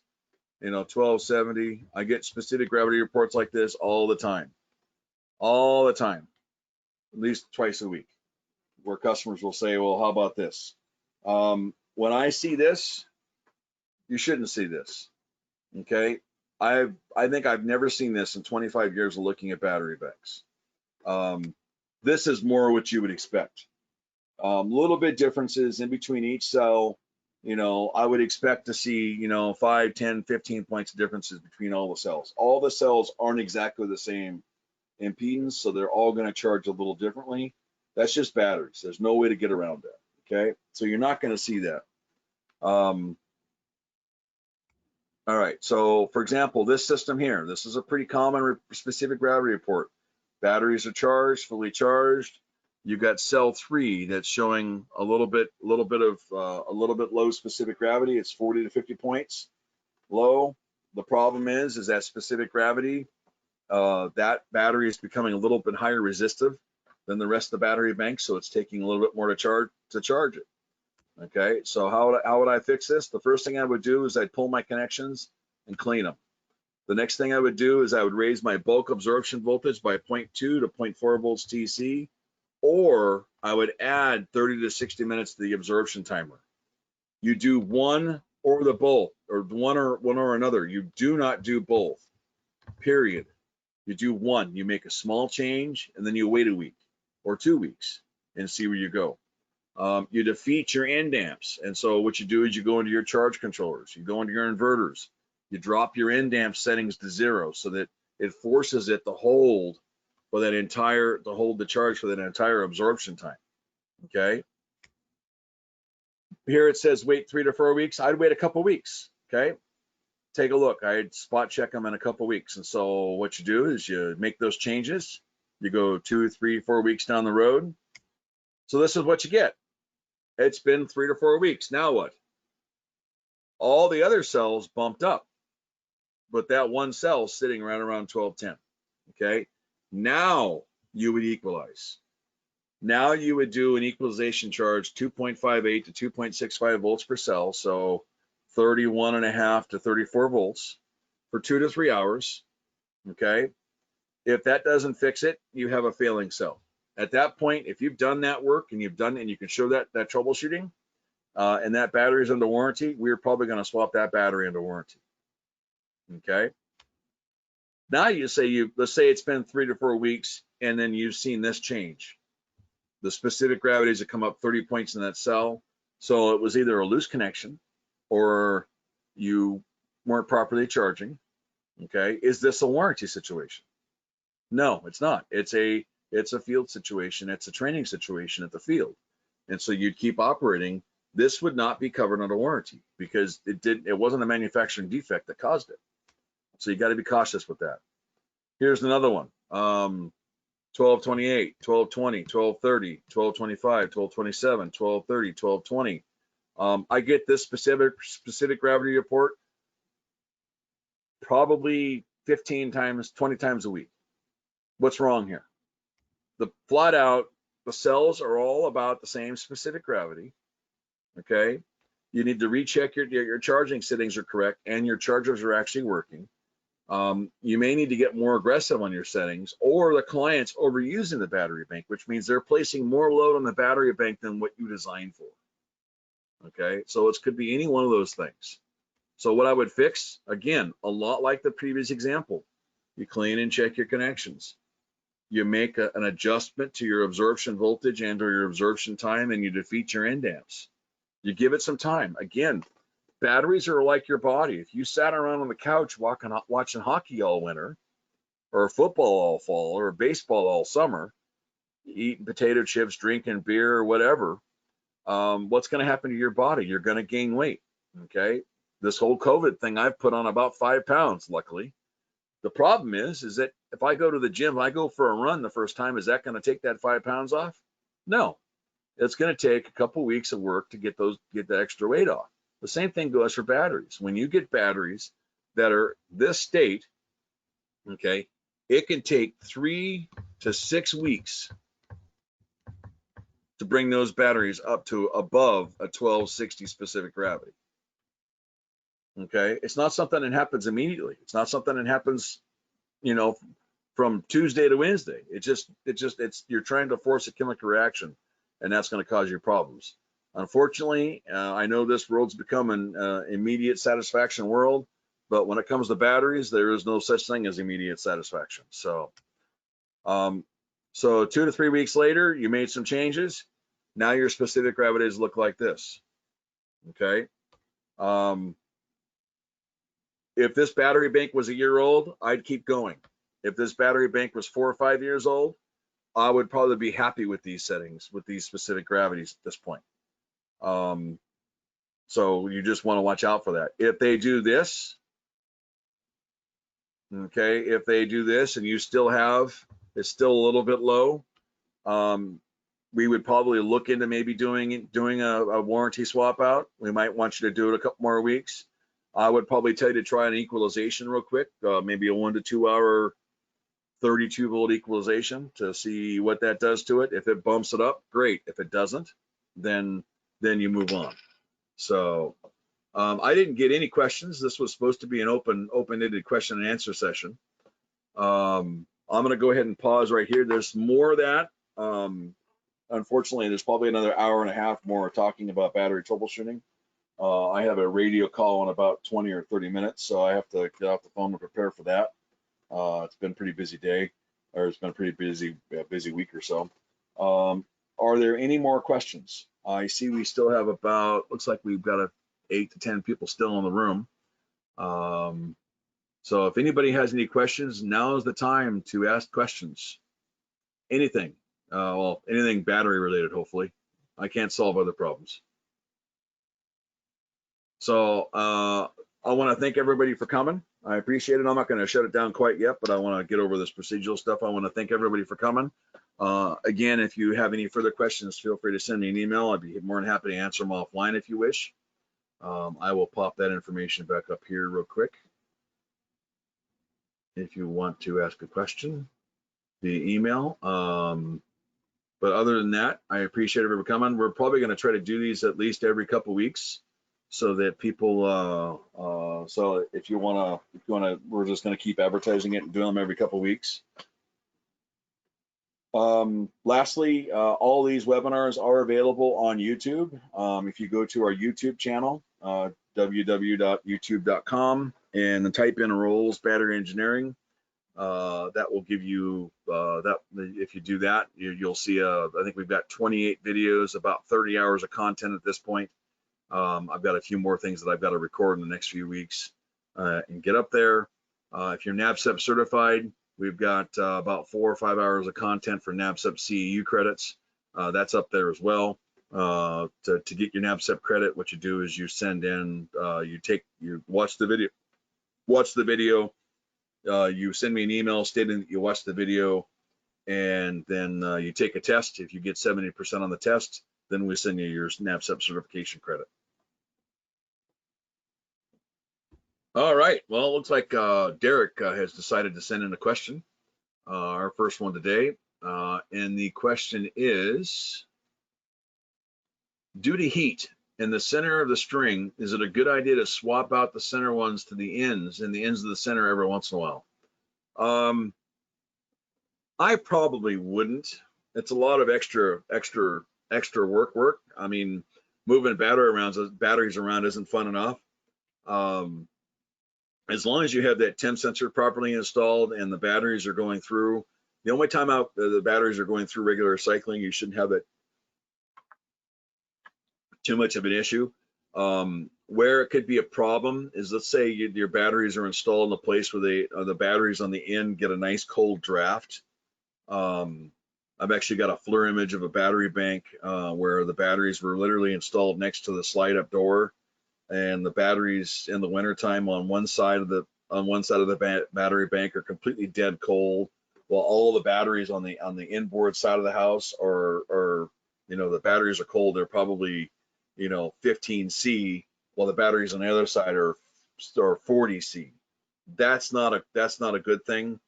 1270. I get specific gravity reports like this all the time, at least twice a week, where customers will say, well, how about this? When I see this, you shouldn't see this. Okay, I think I've never seen this in 25 years of looking at battery banks. This is more what you would expect. Little bit differences in between each cell. I would expect to see 5, 10, 15 points of differences between all the cells. All the cells aren't exactly the same impedance, so they're all going to charge a little differently. That's just batteries. There's no way to get around that. Okay, so you're not going to see that. All right, so for example, this system here, this is a pretty common specific gravity report. Batteries are charged, fully charged. You've got cell 3 that's showing a little bit low specific gravity. It's 40 to 50 points low. The problem is that specific gravity, that battery is becoming a little bit higher resistive than the rest of the battery bank, so it's taking a little bit more to charge it. Okay, so how would I fix this? The first thing I would do is I'd pull my connections and clean them. The next thing I would do is I would raise my bulk absorption voltage by 0.2 to 0.4 volts TC, or I would add 30 to 60 minutes to the absorption timer. You do one or the both, or one or another. You do not do both, period. You do one. You make a small change, and then you wait a week or 2 weeks and see where you go. You defeat your end amps, and so what you do is you go into your charge controllers, you go into your inverters, you drop your end amp settings to 0 so that it forces it to hold the charge for that entire absorption time. Okay. Here it says wait 3 to 4 weeks. I'd wait a couple weeks. Okay. Take a look. I'd spot check them in a couple weeks, and so what you do is you make those changes. You go 2, 3, 4 weeks down the road. So this is what you get. It's been 3 to 4 weeks. Now what? All the other cells bumped up, but that one cell sitting right around 1210. Okay. Now you would equalize. Now you would do an equalization charge 2.58 to 2.65 volts per cell. So 31.5 to 34 volts for 2 to 3 hours. Okay. If that doesn't fix it, you have a failing cell. At that point, if you've done that work and you can show that troubleshooting, and that battery is under warranty, we're probably going to swap that battery under warranty. Okay. Now let's say it's been 3 to 4 weeks, and then you've seen this change. The specific gravities have come up 30 points in that cell. So it was either a loose connection or you weren't properly charging. Okay. Is this a warranty situation? No, it's not. It's a field situation. It's a training situation at the field. And so you'd keep operating. This would not be covered under warranty because it wasn't a manufacturing defect that caused it. So you got to be cautious with that. Here's another one. 1228, 1220, 1230, 1225, 1227, 1230, 1220. I get this specific gravity report probably 15 times, 20 times a week. What's wrong here? The cells are all about the same specific gravity. Okay. You need to recheck your charging settings are correct and your chargers are actually working. You may need to get more aggressive on your settings, or the client's overusing the battery bank, which means they're placing more load on the battery bank than what you designed for. Okay, so it could be any one of those things. So what I would fix, again, a lot like the previous example, you clean and check your connections. You make an adjustment to your absorption voltage and or your absorption time, and you defeat your end amps. You give it some time. Again, batteries are like your body. If you sat around on the couch watching hockey all winter, or football all fall, or baseball all summer, eating potato chips, drinking beer, or whatever, what's going to happen to your body? You're going to gain weight. Okay. This whole COVID thing, I've put on about 5 pounds, luckily. The problem is that if I go to the gym, I go for a run the first time, is that going to take that 5 pounds off? No, it's going to take a couple weeks of work to get that extra weight off. The same thing goes for batteries. When you get batteries that are this state, okay, it can take 3 to 6 weeks to bring those batteries up to above a 1260 specific gravity. Okay, it's not something that happens immediately. It's not something that happens, from Tuesday to Wednesday. It's you're trying to force a chemical reaction, and that's going to cause you problems. Unfortunately, I know this world's become an immediate satisfaction world, but when it comes to batteries, there is no such thing as immediate satisfaction. So 2 to 3 weeks later, you made some changes. Now your specific gravities look like this. Okay. If this battery bank was a year old, I'd keep going. If this battery bank was 4 or 5 years old, I would probably be happy with these settings, with these specific gravities at this point. So you just want to watch out for that. If they do this, okay, if they do this and you still have, it's still a little bit low, we would probably look into maybe doing a warranty swap out. We might want you to do it a couple more weeks. I would probably tell you to try an equalization real quick, maybe a 1 to 2 hour 32 volt equalization to see what that does to it. If it bumps it up, great. If it doesn't, then you move on. So I didn't get any questions. This was supposed to be an open-ended question and answer session. I'm going to go ahead and pause right here. There's more of that. Unfortunately, there's probably another hour and a half more talking about battery troubleshooting. I have a radio call in about 20 or 30 minutes, so I have to get off the phone and prepare for that. It's been a pretty busy day, or it's been a pretty busy week or so. Are there any more questions? I see we still have looks like we've got 8 to 10 people still in the room. So if anybody has any questions, now is the time to ask questions. Anything, well, anything battery related, hopefully. I can't solve other problems. So I want to thank everybody for coming. I appreciate it. I'm not going to shut it down quite yet, but I want to get over this procedural stuff. I want to thank everybody for coming. Again, if you have any further questions, feel free to send me an email. I'd be more than happy to answer them offline if you wish. I will pop that information back up here real quick. If you want to ask a question via email. But other than that, I appreciate everybody coming. We're probably going to try to do these at least every couple weeks, so that people, so if you wanna, we're just gonna keep advertising it and doing them every couple weeks. Lastly, all these webinars are available on YouTube. If you go to our YouTube channel, www.youtube.com, and then type in Rolls Battery Engineering, that will give you, if you do that, you'll see, I think we've got 28 videos, about 30 hours of content at this point. I've got a few more things that I've got to record in the next few weeks and get up there. If you're NABCEP certified, we've got about 4 or 5 hours of content for NABCEP CEU credits. That's up there as well. To get your NABCEP credit, what you do is you send in, you watch the video, you send me an email stating that you watched the video, and then you take a test. If you get 70% on the test, then we send you your NABCEP certification credit. All right, well, it looks like Derek has decided to send in a question, our first one today. And the question is, due to heat in the center of the string, is it a good idea to swap out the center ones to the ends and the ends of the center every once in a while? I probably wouldn't. It's a lot of extra work. I mean, moving batteries around isn't fun enough. As long as you have that temp sensor properly installed and the batteries are going through, the only time out the batteries are going through regular cycling, you shouldn't have it too much of an issue. Where it could be a problem is, let's say your batteries are installed in a place where the batteries on the end get a nice cold draft. I've actually got a FLIR image of a battery bank where the batteries were literally installed next to the slide up door, and the batteries in the wintertime on one side of the battery bank are completely dead cold, while all the batteries on the inboard side of the house are the batteries are cold. They're probably 15 C, while the batteries on the other side are 40 C. That's not a good thing.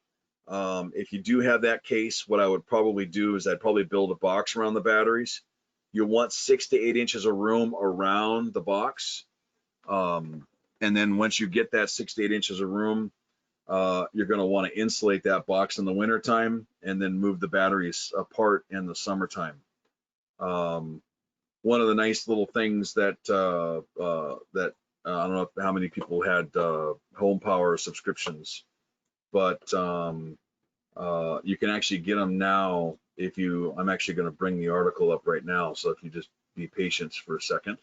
If you do have that case, what I would probably do is I'd probably build a box around the batteries. You want 6 to 8 inches of room around the box. And then once you get that 6 to 8 inches of room, you're going to want to insulate that box in the wintertime and then move the batteries apart in the summertime. One of the nice little things that I don't know how many people had home power subscriptions, but you can actually get them now. I'm actually going to bring the article up right now, so if you just be patient for a second.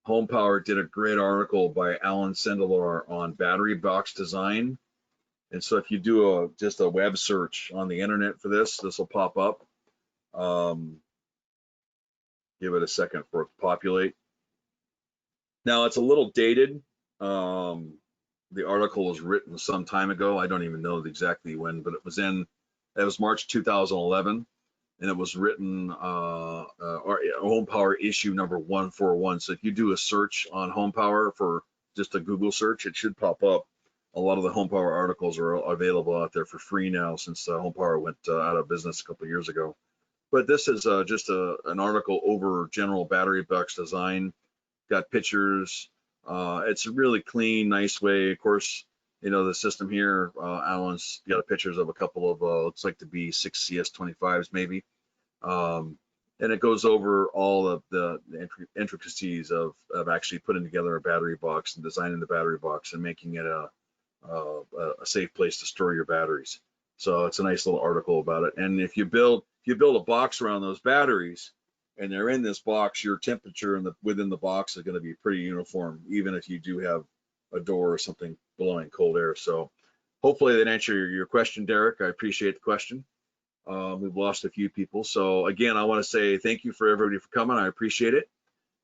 Home Power did a great article by Alan Sendelar on battery box design, and so if you do just a web search on the internet for this will pop up. Give it a second for it to populate. Now it's a little dated. The article was written some time ago. I don't even know exactly when, but it was March 2011, and it was written Home Power issue number 141. So if you do a search on Home Power for just a Google search, it should pop up. A lot of the Home Power articles are available out there for free now, since Home Power went out of business a couple of years ago. But this is just an article over general battery box design. Got pictures. It's a really clean, nice way. Of course, the system here, Alan's got pictures of a couple of looks like to be 6 CS25s maybe. And it goes over all of the intricacies of actually putting together a battery box and designing the battery box and making it a safe place to store your batteries. So it's a nice little article about it. And if you build a box around those batteries and they're in this box, your temperature within the box is going to be pretty uniform, even if you do have a door or something blowing cold air. So hopefully that answered your question, Derek. I appreciate the question. We've lost a few people. So again, I want to say thank you for everybody for coming. I appreciate it.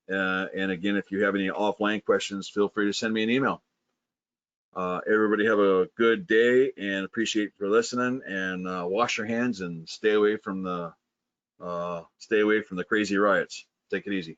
And again, if you have any offline questions, feel free to send me an email. Everybody have a good day, and appreciate you for listening, and wash your hands and stay away from the crazy riots. Take it easy.